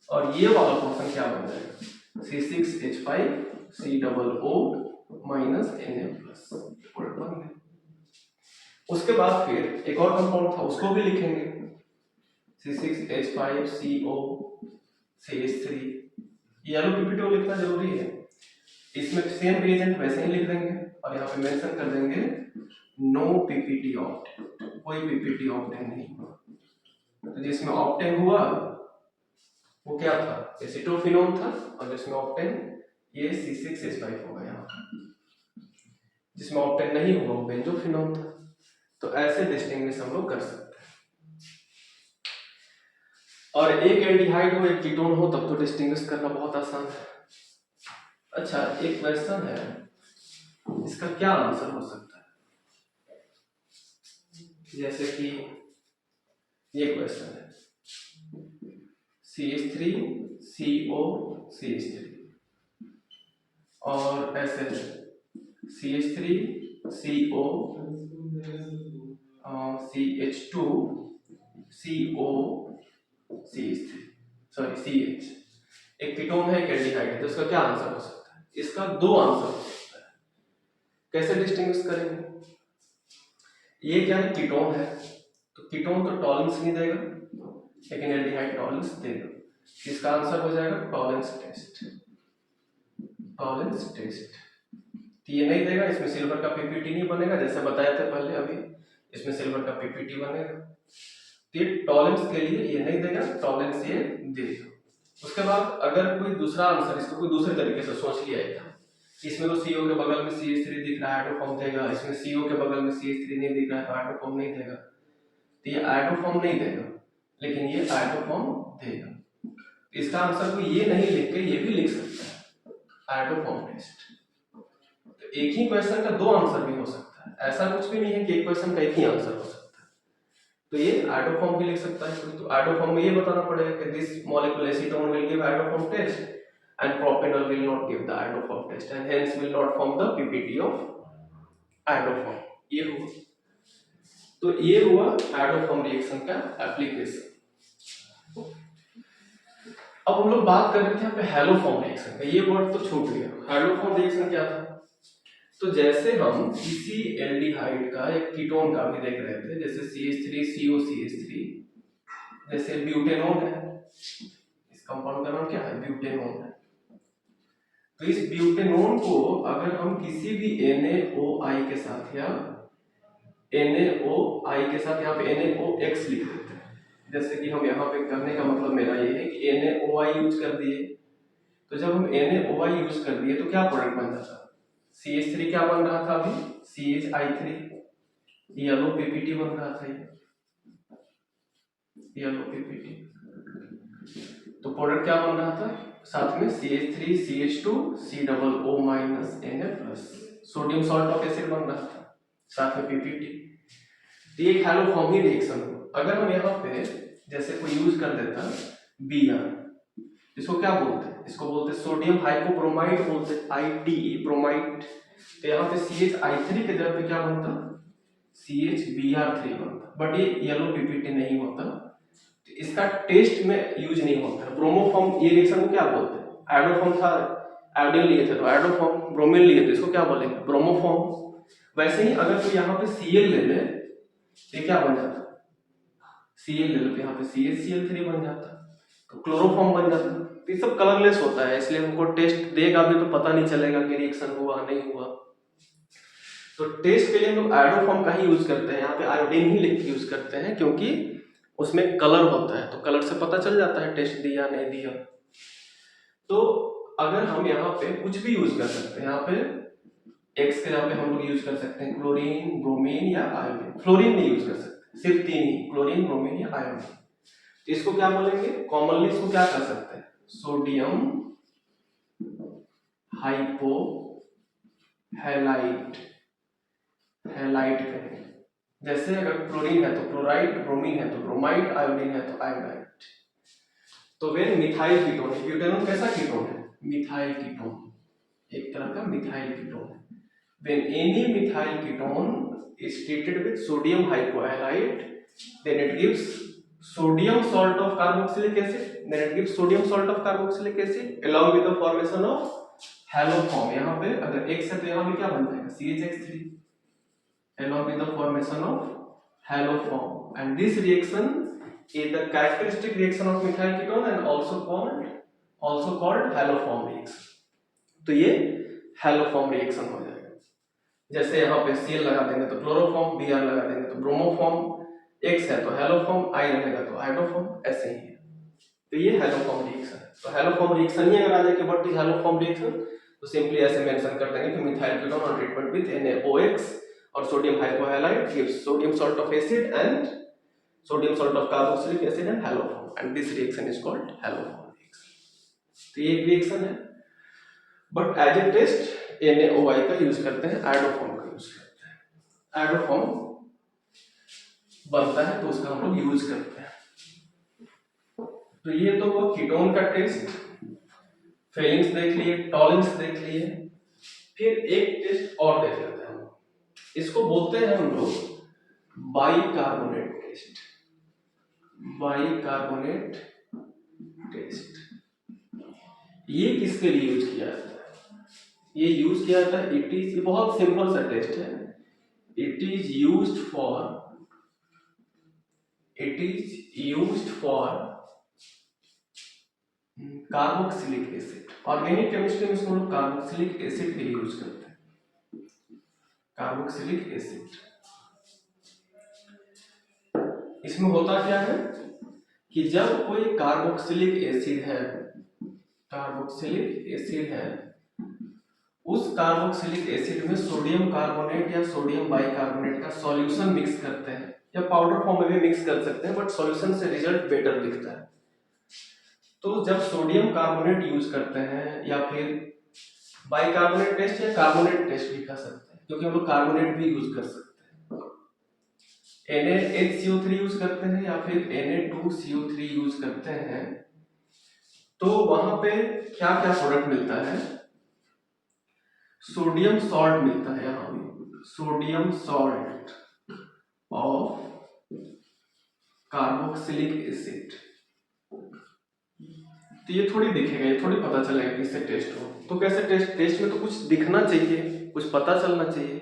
और ये वाला पोर्शन क्या बन जाएगा, C6H5COO -Na+, बन गया। उसके बाद फिर एक और कंपाउंड था, उसको भी लिखेंगे, C6H5COCH3, येलो PPT लिखना जरूरी है। इसमें सेम रिएजेंट वैसे ही लिख देंगे और यहाँ पे मेंशन कर देंगे नो PPT ऑप्टेन, कोई PPT ऑप्टेन नहीं हुआ। तो जिसमें ऑप्टेन हुआ वो क्या था, एसिटोफिनोन था, और जिसमें ऑप्टेन ये C6H5 होगा यहाँ पर, जिसमें ऑप्टेन नहीं हुआ वो बेंजोफिनोन था। तो ऐसे डिस्टिंग्विश हम लोग कर सकते हैं। और एक एल्डिहाइड हो एक कीटोन हो तब तो डिस्टिंग्विश करना बहुत आसान है। अच्छा एक क्वेश्चन है, इसका क्या आंसर हो सकता है, जैसे कि ये क्वेश्चन है CH3COCH3 और ऐसे CH3COCH2COCH3, सॉरी CH, एक कीटोन है एक एल्डिहाइड है, तो इसका क्या आंसर हो सकता है। इसका दो आंसर हो सकता है। कैसे डिस्टिंग्विश करेंगे, ये क्या है कीटोन है, तो कीटोन तो टॉलेंस नहीं देगा लेकिन एल्डिहाइड टॉलेंस देगा। इसका आंसर हो जाएगा टॉलेंस टेस्ट। तो ये नहीं देगा, इसमें सिल्वर का PPT नहीं बनेगा, जैसे बताया था पहले अभी, इसमें सिल्वर का PPT बनेगा। तो ये टॉलेंस के लिए ये नहीं देगा, टॉलेंस ये देगा। उसके बाद अगर कोई दूसरा आंसर, इसको कोई दूसरे तरीके से सोच लिया था, इसमें तो CO के बगल में CH3 दिख रहा है, हाइड्रोफॉर्म देगा, इसमें CO के बगल में CH3 नहीं दिख रहा है तो हाइड्रोफॉर्म नहीं देगा, तो ये हाइड्रोफॉर्म नहीं देगा, लेकिन ये हाइड्रोफॉर्म देगा। इसका आंसर को ये नहीं लिख के ये भी लिख सकता है, हाइड्रोफॉर्म टेस्ट। तो एक ही क्वेश्चन का दो आंसर भी हो सकता है, ऐसा कुछ भी नहीं है कि एक क्वेश्चन का एक ही आंसर हो सकता है। तो ये हाइड्रोफॉर्म भी लिख सकता है। तो हाइड्रोफॉर्म में ये बताना पड़ेगा कि this molecule acetone will give iodoform test and propanol will not give the iodoform test and hence will not form the PPT of iodoform. ये हुआ, तो ये हुआ हाइड्रोफॉर्म रिएक्शन का एप्लीकेशन। अब हम लोग बात कर रहे थे यहाँ पे हैलोफॉर्म रिएक्शन का, ये वर्ड तो छूट गया। हैलोफॉर्म रिएक्शन क्या था? तो जैसे हम किसी एल्डिहाइड का एक कीटोन का भी देख रहे थे, जैसे CH3COCH3, जैसे ब्यूटेनोन है, इस कंपाउंड का नाम क्या है? ब्यूटेनोन है। तो इस ब्यूटेनोन को अगर हम किसी भी NaOI के साथ या NaOI के साथ यहाँ पे NaOX लिख देते हैं, जैसे कि हम यहाँ पे करने का मतलब मेरा ये है कि NaOI यूज कर दिए, तो जब हम NaOI यूज कर दिए तो क्या प्रोडक्ट बन जाता? CH3 क्या बन रहा था अभी? CHI3, येलो PPT बन रहा था, येलो PPT। तो प्रोडक्ट क्या बन रहा था साथ में? CH3 CH2 COO -Na+, sodium salt of acid बन रहा था साथ में PPT। तो ये हैलोफॉर्म ही रिएक्शन हो। अगर हम यहाँ पे जैसे कोई यूज कर देता Br, इसको क्या बोलते हैं? इसको बोलते हैं सोडियम हाइपोब्रोमाइड, बोलते हैं ITE ब्रोमाइड। तो यहाँ पे CHI3 के जगह पे क्या बनता? CHBr3 बनता, बट ये येलो PPT नहीं होता, तो इसका टेस्ट में यूज नहीं होता। ब्रोमोफॉर्म ये रिएक्शन को क्या बोलते हैं? आयोडोफॉर्म था, आयोडीन लिए थे तो आयोडोफॉर्म, ब्रोमीन लिए थे इसको क्या बोलेंगे? ब्रोमोफॉर्म। वैसे ही अगर कोई यहाँ पे Cl ले ले, ये क्या बन जाता? Cl ले लो तो यहाँ पे CHCl3 बन जाता, तो क्लोरोफॉर्म बन जाता। तो ये सब कलरलेस होता है, इसलिए हमको टेस्ट देगा भी तो पता नहीं चलेगा कि रिएक्शन हुआ नहीं हुआ। तो टेस्ट के लिए हम आयोडोफॉर्म का ही यूज करते हैं, यहाँ पे आयोडीन ही लिख के यूज करते हैं, क्योंकि उसमें कलर होता है, तो कलर से पता चल जाता है टेस्ट दिया नहीं दिया। तो अगर हम यहाँ पे कुछ भी यूज कर सकते हैं, यहाँ पे एक्स के यहाँ पे हम लोग यूज कर सकते हैं क्लोरीन, ब्रोमीन या आयोडीन। फ्लोरीन नहीं यूज कर सकते, सिर्फ तीन ही, क्लोरीन, ब्रोमीन या आयोडीन। तो इसको क्या बोलेंगे? कॉमनली इसको क्या कर सकते हैं? सोडियम हाइपो हैलाइड, हैलाइड कहेंगे। जैसे अगर क्लोरीन है तो क्लोराइड, ब्रोमीन है तो ब्रोमाइड, आयोडीन है तो आयोडाइड। तो वे मिथाइल कीटोन है। ब्यूटेनॉन कैसा कीटोन है? मिथाइल कीटोन, एक तरह का मिथाइल कीटोन है। When any methyl ketone is treated with sodium hypohalide, then it gives sodium salt of carboxylic acid, then it gives sodium salt of carboxylic acid along with the formation of haloform। यहाँ पे अगर X है तो यहाँ पे क्या बन जाएगा? CHX3 along with the formation of haloform, and this reaction is the characteristic reaction of methyl ketone and also called haloform reaction। तो ये haloform reaction हो जाएगा। जैसे यहाँ पे Cl लगा देंगे तो क्लोरोफॉर्म, Br लगा देंगे तो ब्रोमोफॉर्म, X है तो हैलोफॉर्म, I रहेगा तो हाइड्रोफॉर्म, ऐसे ही है। तो ये हैलोफॉर्म रिएक्शन है। तो हैलोफॉर्म रिएक्शन ही अगर आ जाए कि व्हाट इज हैलोफॉर्म रिएक्शन, तो सिंपली ऐसे मेंशन कर देंगे कि methyl ketone on treatment with NaOX और sodium hypohalide gives sodium salt of acid and sodium salt of carboxylic acid and haloform, and this reaction is called haloform reaction. तो ये एक reaction है, but as a test NaOI का use करते हैं, iodoform का use करते हैं। आयोडोफॉर्म बनता है तो उसका हम लोग यूज करते हैं। तो ये तो वो कीटोन का टेस्ट, फेलिंग्स देख लिए, टॉलिंग्स देख लिए। फिर एक टेस्ट और देख लेते हैं हम, इसको बोलते हैं हम लोग बाइकार्बोनेट टेस्ट। बाइकार्बोनेट टेस्ट ये किसके लिए यूज किया जाता है? ये यूज किया जाता है, इट इज, बहुत सिंपल सा टेस्ट है, it is used for carboxylic acid. Organic chemistry में इसको लोग कार्बोक्सिलिक एसिड के लिए यूज करते हैं, कार्बोक्सिलिक एसिड। इसमें होता क्या है? कि जब कोई कार्बोक्सिलिक एसिड है, उस कार्बोक्सिलिक एसिड में सोडियम कार्बोनेट या सोडियम बाइकार्बोनेट का सॉल्यूशन मिक्स करते हैं, या पाउडर फॉर्म में भी मिक्स कर सकते हैं, बट सॉल्यूशन से रिजल्ट बेटर दिखता है। तो जब सोडियम कार्बोनेट यूज करते हैं, या फिर बाइकार्बोनेट टेस्ट या कार्बोनेट टेस्ट भी कर सकते हैं, क्योंकि हम लोग कार्बोनेट भी यूज कर सकते हैं, NaHCO3 यूज करते हैं या फिर Na2CO3 यूज करते हैं, तो वहां पे क्या क्या प्रोडक्ट मिलता है? सोडियम सॉल्ट मिलता है, यहाँ भी sodium salt of carboxylic acid. तो ये थोड़ी दिखेगा, ये थोड़ी पता चलेगा कि इससे टेस्ट हो। तो कैसे टेस्ट में तो कुछ दिखना चाहिए, कुछ पता चलना चाहिए,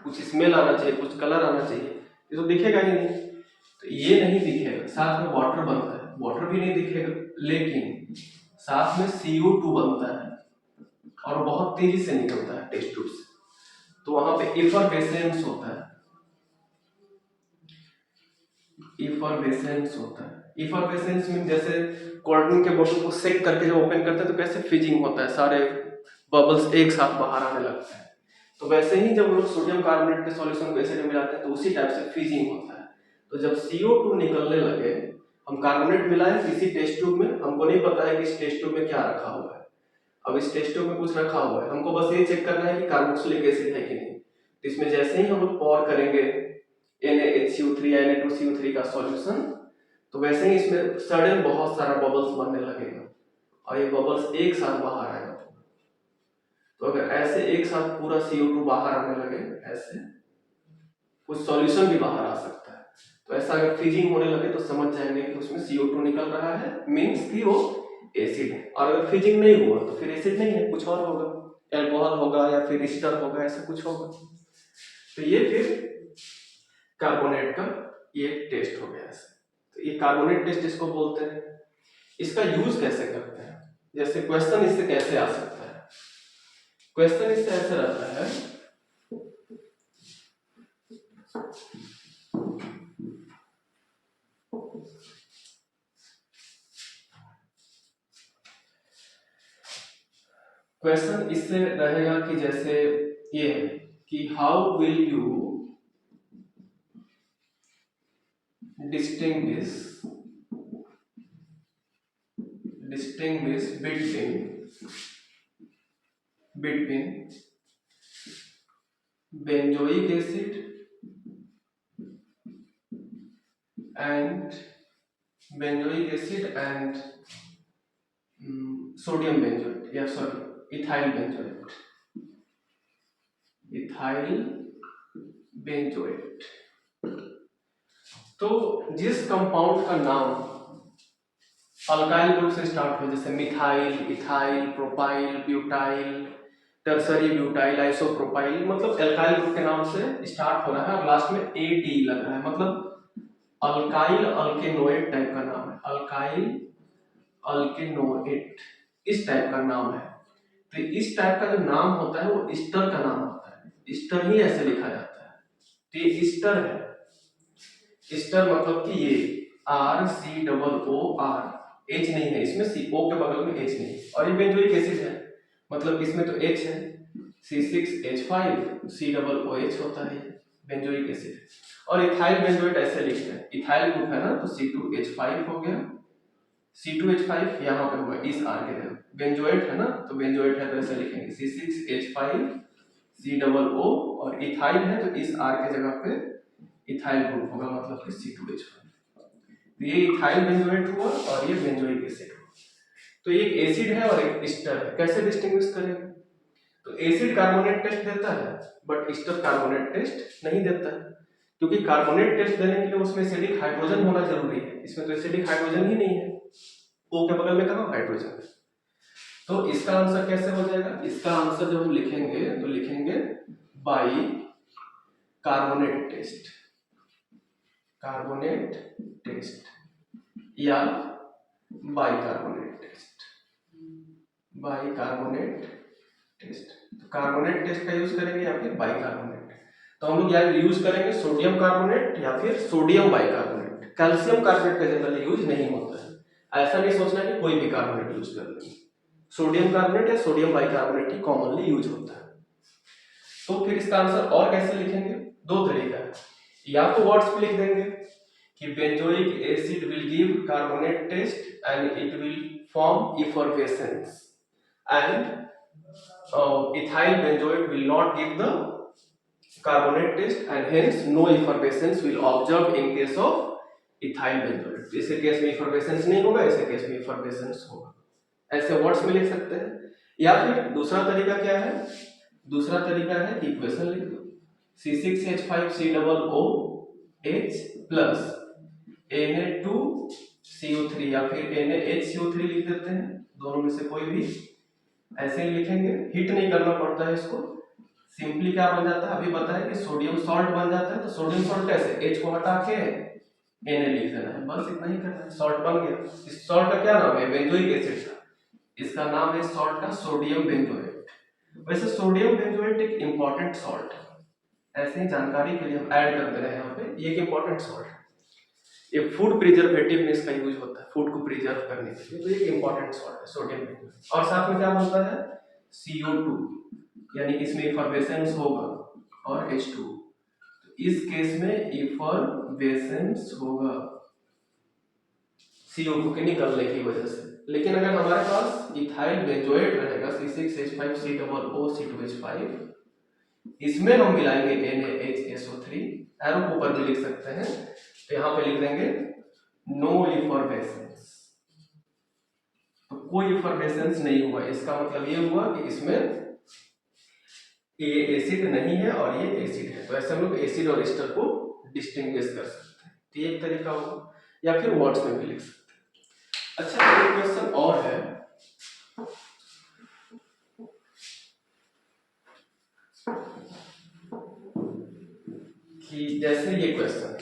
कुछ स्मेल आना चाहिए, कुछ कलर आना चाहिए, ये तो दिखेगा ही नहीं। तो ये नहीं दिखेगा। साथ में वाटर बनता है, वाटर भी नहीं दिखेगा, लेकिन साथ में CO2 बनता है और बहुत तेजी से निकलता है टेस्ट ट्यूब से, तो वहां पे इफरवेसेंस होता है। इफरवेसेंस मीन जैसे कोल्ड ड्रिंक के बोतल को सेक करके जब ओपन करते हैं तो कैसे फिजिंग होता है, सारे बबल्स एक साथ बाहर आने लगते हैं, तो वैसे ही जब हम लोग सोडियम कार्बोनेट के सॉल्यूशन को एसिड में मिलाते हैं तो उसी टाइप से फिजिंग होता है। तो जब CO2 निकलने लगे, हम कार्बोनेट मिलाए किसी टेस्ट ट्यूब में, हमको नहीं पता है कि इस टेस्ट ट्यूब में क्या रखा हुआ है। अब इस टेस्ट ट्यूब में कुछ रखा हुआ है, हमको बस ये चेक करना है कि कार्बोक्सिलिक एसिड है कि नहीं। तो इसमें जैसे ही हम लोग पॉर करेंगे NaHCO3 या Na2CO3 का सॉल्यूशन, तो वैसे ही इसमें सडन बहुत सारा बबल्स बनने लगेगा और ये बबल्स एक साथ बाहर आएगा। तो अगर ऐसे एक साथ पूरा CO2 बाहर आने लगे, ऐसे कुछ सॉल्यूशन भी बाहर आ सकता है। तो ऐसा अगर फ्रीजिंग होने लगे तो समझ जाएंगे कि उसमें CO2 निकल रहा है, मीन्स कि वो एसिड है। और अगर फ्रीजिंग नहीं हुआ तो फिर एसिड नहीं है, कुछ और होगा, एल्कोहल होगा या फिर ईस्टर होगा, ऐसा कुछ होगा। तो ये फिर कार्बोनेट का ये टेस्ट हो गया ऐसे। तो ये कार्बोनेट टेस्ट इसको बोलते हैं। इसका यूज कैसे करते हैं? जैसे क्वेश्चन इससे कैसे आ सकता है? क्वेश्चन इससे ऐसे रहता है, क्वेश्चन इससे रहेगा कि जैसे ये है कि how will you distinguish between benzoic acid and sodium benzoate, या सॉरी ethyl benzoate। तो जिस कंपाउंड का नाम अल्काइल ग्रुप से स्टार्ट हो, जैसे methyl, ethyl, propyl, butyl, tertiary butyl, isopropyl, मतलब अल्काइल ग्रुप के नाम से स्टार्ट हो रहा है और लास्ट में AT लग रहा है, मतलब अल्काइल अल्केनोएट टाइप का नाम है, अल्काइल अल्केनोएट इस टाइप का नाम है। तो इस टाइप का जो नाम होता है वो ईस्टर का नाम होता है, ईस्टर ही ऐसे लिखा जाता है। तो ये ईस्टर है। ईस्टर मतलब कि ये RCOOR, H नहीं है इसमें, CO के बगल में H नहीं, और ये बेंजोइक एसिड है, मतलब इसमें तो H है, C6H5 COOH होता है बेंजोइक एसिड। और इथाइल बेंजोएट ऐसे लिखते हैं, इथाइल ग्रुप है ना, तो C2H5 हो गया, C2H5 यहाँ पे हुआ इस R के जगह, बेंजोएट है ना, तो बेंजोएट है तो ऐसे लिखेंगे C6H5 COO, और इथाइल है तो इस R के जगह पे इथाइल ग्रुप होगा, मतलब कि C2H5। तो ये इथाइल बेंजोएट हुआ और ये बेंजोइक एसिड हुआ। तो एक एसिड है और एक ईस्टर है, कैसे डिस्टिंग्विश करेंगे? तो एसिड कार्बोनेट टेस्ट देता है बट ईस्टर कार्बोनेट टेस्ट नहीं देता है, क्योंकि कार्बोनेट टेस्ट देने के लिए उसमें एसिडिक हाइड्रोजन होना जरूरी है, इसमें तो एसिडिक हाइड्रोजन ही नहीं है, O के बगल में कहाँ हाइड्रोजन है। तो इसका आंसर कैसे हो जाएगा? इसका आंसर जब हम लिखेंगे तो लिखेंगे by carbonate test, carbonate test या बाइकार्बोनेट टेस्ट, बाइकार्बोनेट टेस्ट। तो कार्बोनेट टेस्ट का यूज करेंगे या फिर बाइकार्बोनेट। तो हम लोग यार यूज करेंगे सोडियम कार्बोनेट या फिर सोडियम बाइकार्बोनेट। कैल्शियम कार्बोनेट का जनरली यूज नहीं होता है। ऐसा नहीं सोचना कि कोई भी कार्बोनेट यूज कर लेंगे, सोडियम कार्बोनेट या सोडियम बाइकार्बोनेट ही कॉमनली यूज होता है। तो फिर इसका आंसर और कैसे लिखेंगे, दो तरीका है, या तो वर्ड्स पे लिख देंगे कि benzoic acid will give carbonate test and it will form effervescence and ethyl benzoate will not give the carbonate taste and hence no effervescence will observe in case of ethyl benzoate। इस case में effervescence नहीं होगा, इस case में effervescence होगा, ऐसे words में लिख सकते हैं। या फिर दूसरा तरीका क्या है, दूसरा तरीका है कि इक्वेशन लिख दो C6H5COOH प्लस Na2CO3 या फिर NaHCO3 लिख देते हैं, दोनों में से कोई भी, ऐसे ही लिखेंगे, हिट नहीं करना पड़ता है इसको, सिंपली क्या बन जाता है, अभी बताया कि सोडियम सॉल्ट बन जाता है, तो सोडियम सॉल्ट कैसे, H को हटा के Na लिख देना है, बस इतना ही करना है, सॉल्ट बन गया। इस सॉल्ट का क्या नाम है, बेंजोइक एसिड का, इसका नाम है सॉल्ट का सोडियम बेंजोएट। वैसे सोडियम बेंजोएट एक इंपॉर्टेंट सॉल्ट है, ऐसे ही जानकारी के लिए हम ऐड कर दे रहे हैं यहाँ पे, ये एक इंपॉर्टेंट सॉल्ट है, ये फूड प्रिजर्वेटिव में इसका यूज होता है, फूड को प्रिजर्व करने के लिए, तो ये इंपॉर्टेंट सॉल्ट है सोडियम बेंजोएट। और साथ में क्या बनता है, CO2, यानी इसमें इफरवेसेंस होगा, और H2, तो इस केस में इफरवेसेंस होगा CO2 के निकलने की वजह से। लेकिन अगर हमारे पास इथाइल बेंजोएट रहेगा C6H5COOC2H5, इसमें हम मिलाएंगे NaHSO3, एरो को ऊपर भी लिख सकते हैं, तो यहाँ पे लिख देंगे नो इफरवेसेंस, तो कोई इफरवेसेंस नहीं हुआ, इसका मतलब ये हुआ कि इसमें ये एसिड नहीं है और ये एसिड है, तो ऐसे हम लोग एसिड और एस्टर को डिस्टिंग्विश कर सकते हैं, तो ये एक तरीका होगा, या फिर वर्ड्स में भी लिख सकते हैं। अच्छा, एक क्वेश्चन और है कि जैसे ये क्वेश्चन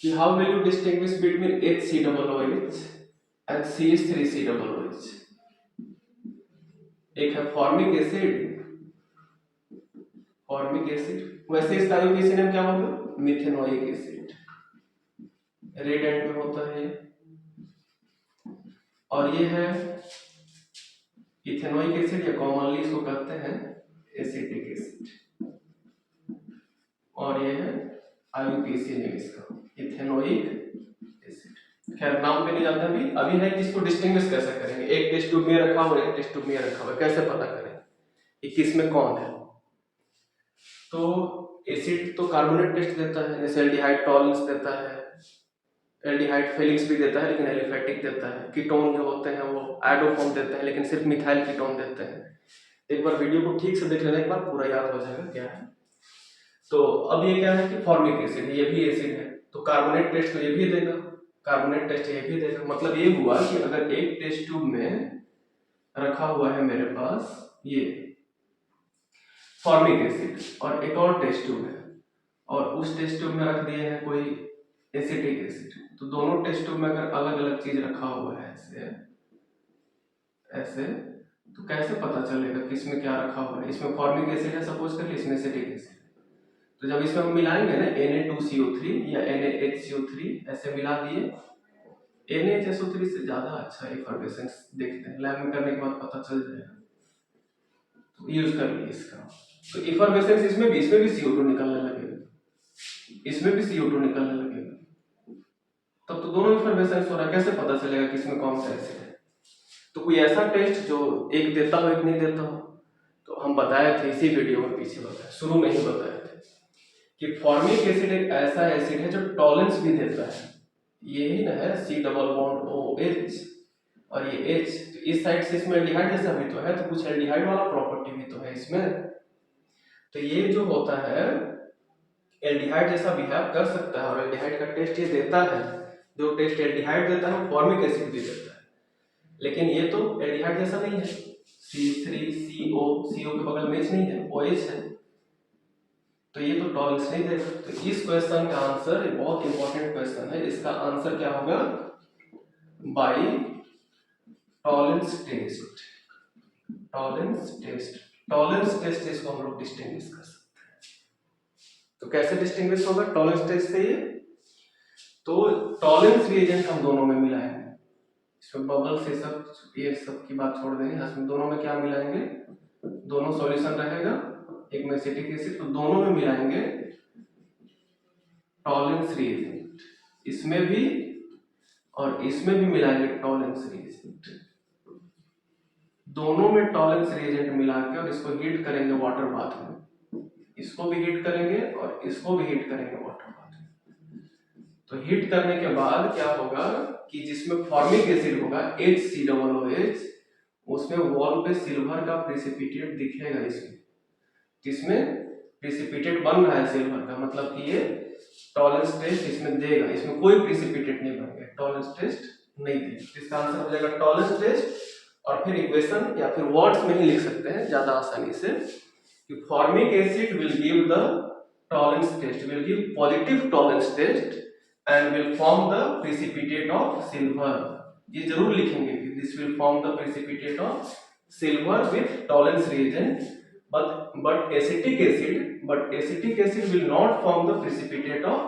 कि how will you distinguish between HCOOH and CH3COOH। एक है फॉर्मिक एसिड, फॉर्मिक एसिड, वैसे इसका आईयूपीएसी नेम क्या होगा, मिथेनोइक एसिड, रेड एंड में होता है, और ये है इथेनोइक एसिड, या कॉमनली इसको कहते हैं एसिटिक एसिड, और ये है आईयूपीएसी नेम इसका इथेनोइक एसिड। खैर नाम पे नहीं जाते अभी, अभी है कि इसको डिस्टिंग्विश कैसे करेंगे, एक टेस्ट ट्यूब में रखा हुआ, एक टेस्ट ट्यूब में रखा हुआ, कैसे पता करें कि किस में कौन है। तो एसिड तो कार्बोनेट टेस्ट देता है, जैसे एल्डिहाइड टॉलरेंस देता है, एल्डिहाइड फेलिक्स भी देता है लेकिन एलिफेटिक देता है, कीटोन जो होते हैं वो आयोडोफॉर्म देते हैं लेकिन सिर्फ मिथाइल कीटोन देते हैं। एक बार वीडियो को ठीक से देख लेने के बाद पूरा याद हो जाएगा क्या है। तो अब ये क्या है कि फॉर्मिक एसिड, ये भी एसिड है, तो कार्बोनेट टेस्ट तो ये भी देगा, कार्बोनेट टेस्ट ये भी देगा, मतलब ये हुआ कि अगर एक टेस्ट ट्यूब में रखा हुआ है मेरे पास ये फॉर्मिक एसिड और एक और टेस्ट ट्यूब है, और उस टेस्ट ट्यूब में रख दिए हैं कोई एसिटिक एसिड, तो दोनों टेस्ट ट्यूब में अगर अलग अलग चीज रखा हुआ है ऐसे ऐसे, तो कैसे पता चलेगा कि इसमें क्या रखा हुआ है। इसमें फॉर्मिक एसिड है सपोज कर, इसमें एसिटिक एसिड, तो जब इसमें हम मिलाएंगे ना Na2CO3 या NaHCO3 ऐसे मिला दिए, NaHSO3 से ज्यादा अच्छा इफरवेसेंस देखते हैं, लैब में करने के बाद पता चल जाएगा, तो यूज कर लिए इसका। तो इफरवेसेंस इसमें भी CO2 निकलने लगेगा, इसमें भी CO2 निकलने लगेगा, तब तो दोनों इफरवेसेंस हो रहा है, कैसे पता चलेगा कि इसमें कौन सा एसिड है। तो कोई ऐसा टेस्ट जो एक देता हो एक नहीं देता हो, तो हम बताए थे इसी वीडियो में, पीछे बताया, शुरू में ही बताए थे कि फॉर्मिक एसिड एक ऐसा एसिड है जो टॉलरेंस भी देता है, यही ना है C⋅OH और ये H, तो इस साइड से इसमें एल्डिहाइड जैसा भी तो है, तो कुछ एल्डिहाइड वाला प्रॉपर्टी भी तो है इसमें, तो ये जो होता है एल्डिहाइड जैसा बिहेव कर सकता है, और एल्डिहाइड का टेस्ट ये देता है, जो टेस्ट एल्डिहाइड देता है फॉर्मिक एसिड भी देता है, लेकिन ये तो एल्डिहाइड जैसा नहीं है, C3CO, CO के बगल में H नहीं है, OH है, तो ये तो टॉलरेंस नहीं देगा। तो इस क्वेश्चन का आंसर, बहुत इंपॉर्टेंट क्वेश्चन है, इसका आंसर क्या होगा, by Tollens test, Tollens test, Tollens test इसको हम लोग डिस्टिंग्विश कर सकते हैं। तो कैसे डिस्टिंग्विश होगा टॉलरेंस टेस्ट से, ये तो टॉलेंस रिएजेंट हम दोनों में मिलाएंगे, इसमें बबल से सब ये सब की बात छोड़ देंगे, इसमें दोनों में क्या मिलाएंगे, दोनों सॉल्यूशन रहेगा, एक में एसिटिक एसिड, तो दोनों में मिलाएंगे टॉलेंस रिएजेंट, इसमें भी और इसमें भी मिलाएंगे टॉलेंस रिएजेंट, दोनों में टॉलेंस रिएजेंट मिला के और इसको हीट करेंगे वाटर बाथ में, इसको भी हीट करेंगे और इसको भी हीट करेंगे वाटर बाथ में। तो हीट करने के बाद क्या होगा कि जिसमें फॉर्मिक एसिड होगा HCOOH, उसमें वॉल पे सिल्वर का प्रेसिपिटेट दिखेगा, इसमें जिसमें प्रेसिपिटेट बन रहा है सिल्वर का, मतलब कि ये टॉलेंस टेस्ट इसमें देगा, इसमें कोई प्रेसिपिटेट नहीं बनेगा, टॉलेंस टेस्ट नहीं देगा। इसका आंसर हो जाएगा टॉलेंस टेस्ट। और फिर इक्वेशन या फिर वर्ड्स में ही लिख सकते हैं ज्यादा आसानी से कि formic acid will give the Tollens test, will give positive Tollens test and will form the precipitate of silver। ये जरूर लिखेंगे कि this will form the precipitate of silver with tolerance reagent, but acetic acid will not form the precipitate of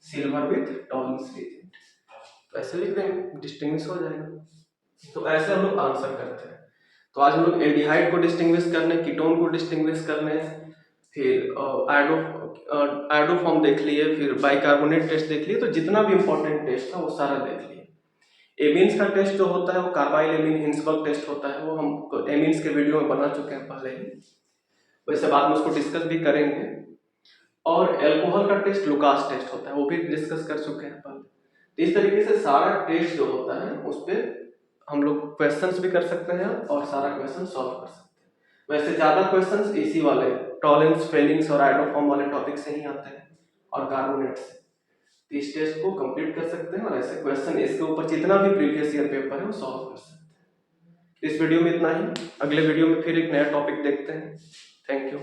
silver with tolerance reagent। तो ऐसे लिख देंगे, distinguish हो जाएगा। तो ऐसे हम लोग आंसर करते हैं। तो आज हम लोग एल्डिहाइड को डिस्टिंग्विश करने, कीटोन को डिस्टिंग्विश करने, फिर आयोडोफॉर्म देख लिए, फिर बाइकार्बोनेट टेस्ट देख लिए, तो जितना भी इंपॉर्टेंट टेस्ट था वो सारा देख लिए। एमीन्स का टेस्ट जो होता है वो कार्बाइल एमीन हिंसबर्ग टेस्ट होता है, वो हम एमीन्स के वीडियो में बना चुके हैं पहले ही, वैसे बाद में उसको डिस्कस भी करेंगे। और एल्कोहल का टेस्ट लुकास टेस्ट होता है, वो भी डिस्कस कर चुके हैं पहले। तो इस तरीके से सारा टेस्ट जो होता है उस पर हम लोग क्वेश्चंस भी कर सकते हैं और सारा क्वेश्चन सॉल्व कर सकते हैं। वैसे ज्यादा क्वेश्चंस इसी वाले टॉलेंस, फेलिंग्स और आयोडोफॉर्म वाले टॉपिक से ही आते हैं और कार्बोनेट से। तो इस टेस्ट को कंप्लीट कर सकते हैं और ऐसे क्वेश्चन इसके ऊपर जितना भी प्रीवियस ईयर पेपर है वो सॉल्व कर सकते हैं। इस वीडियो में इतना ही, अगले वीडियो में फिर एक नया टॉपिक देखते हैं। Thank you.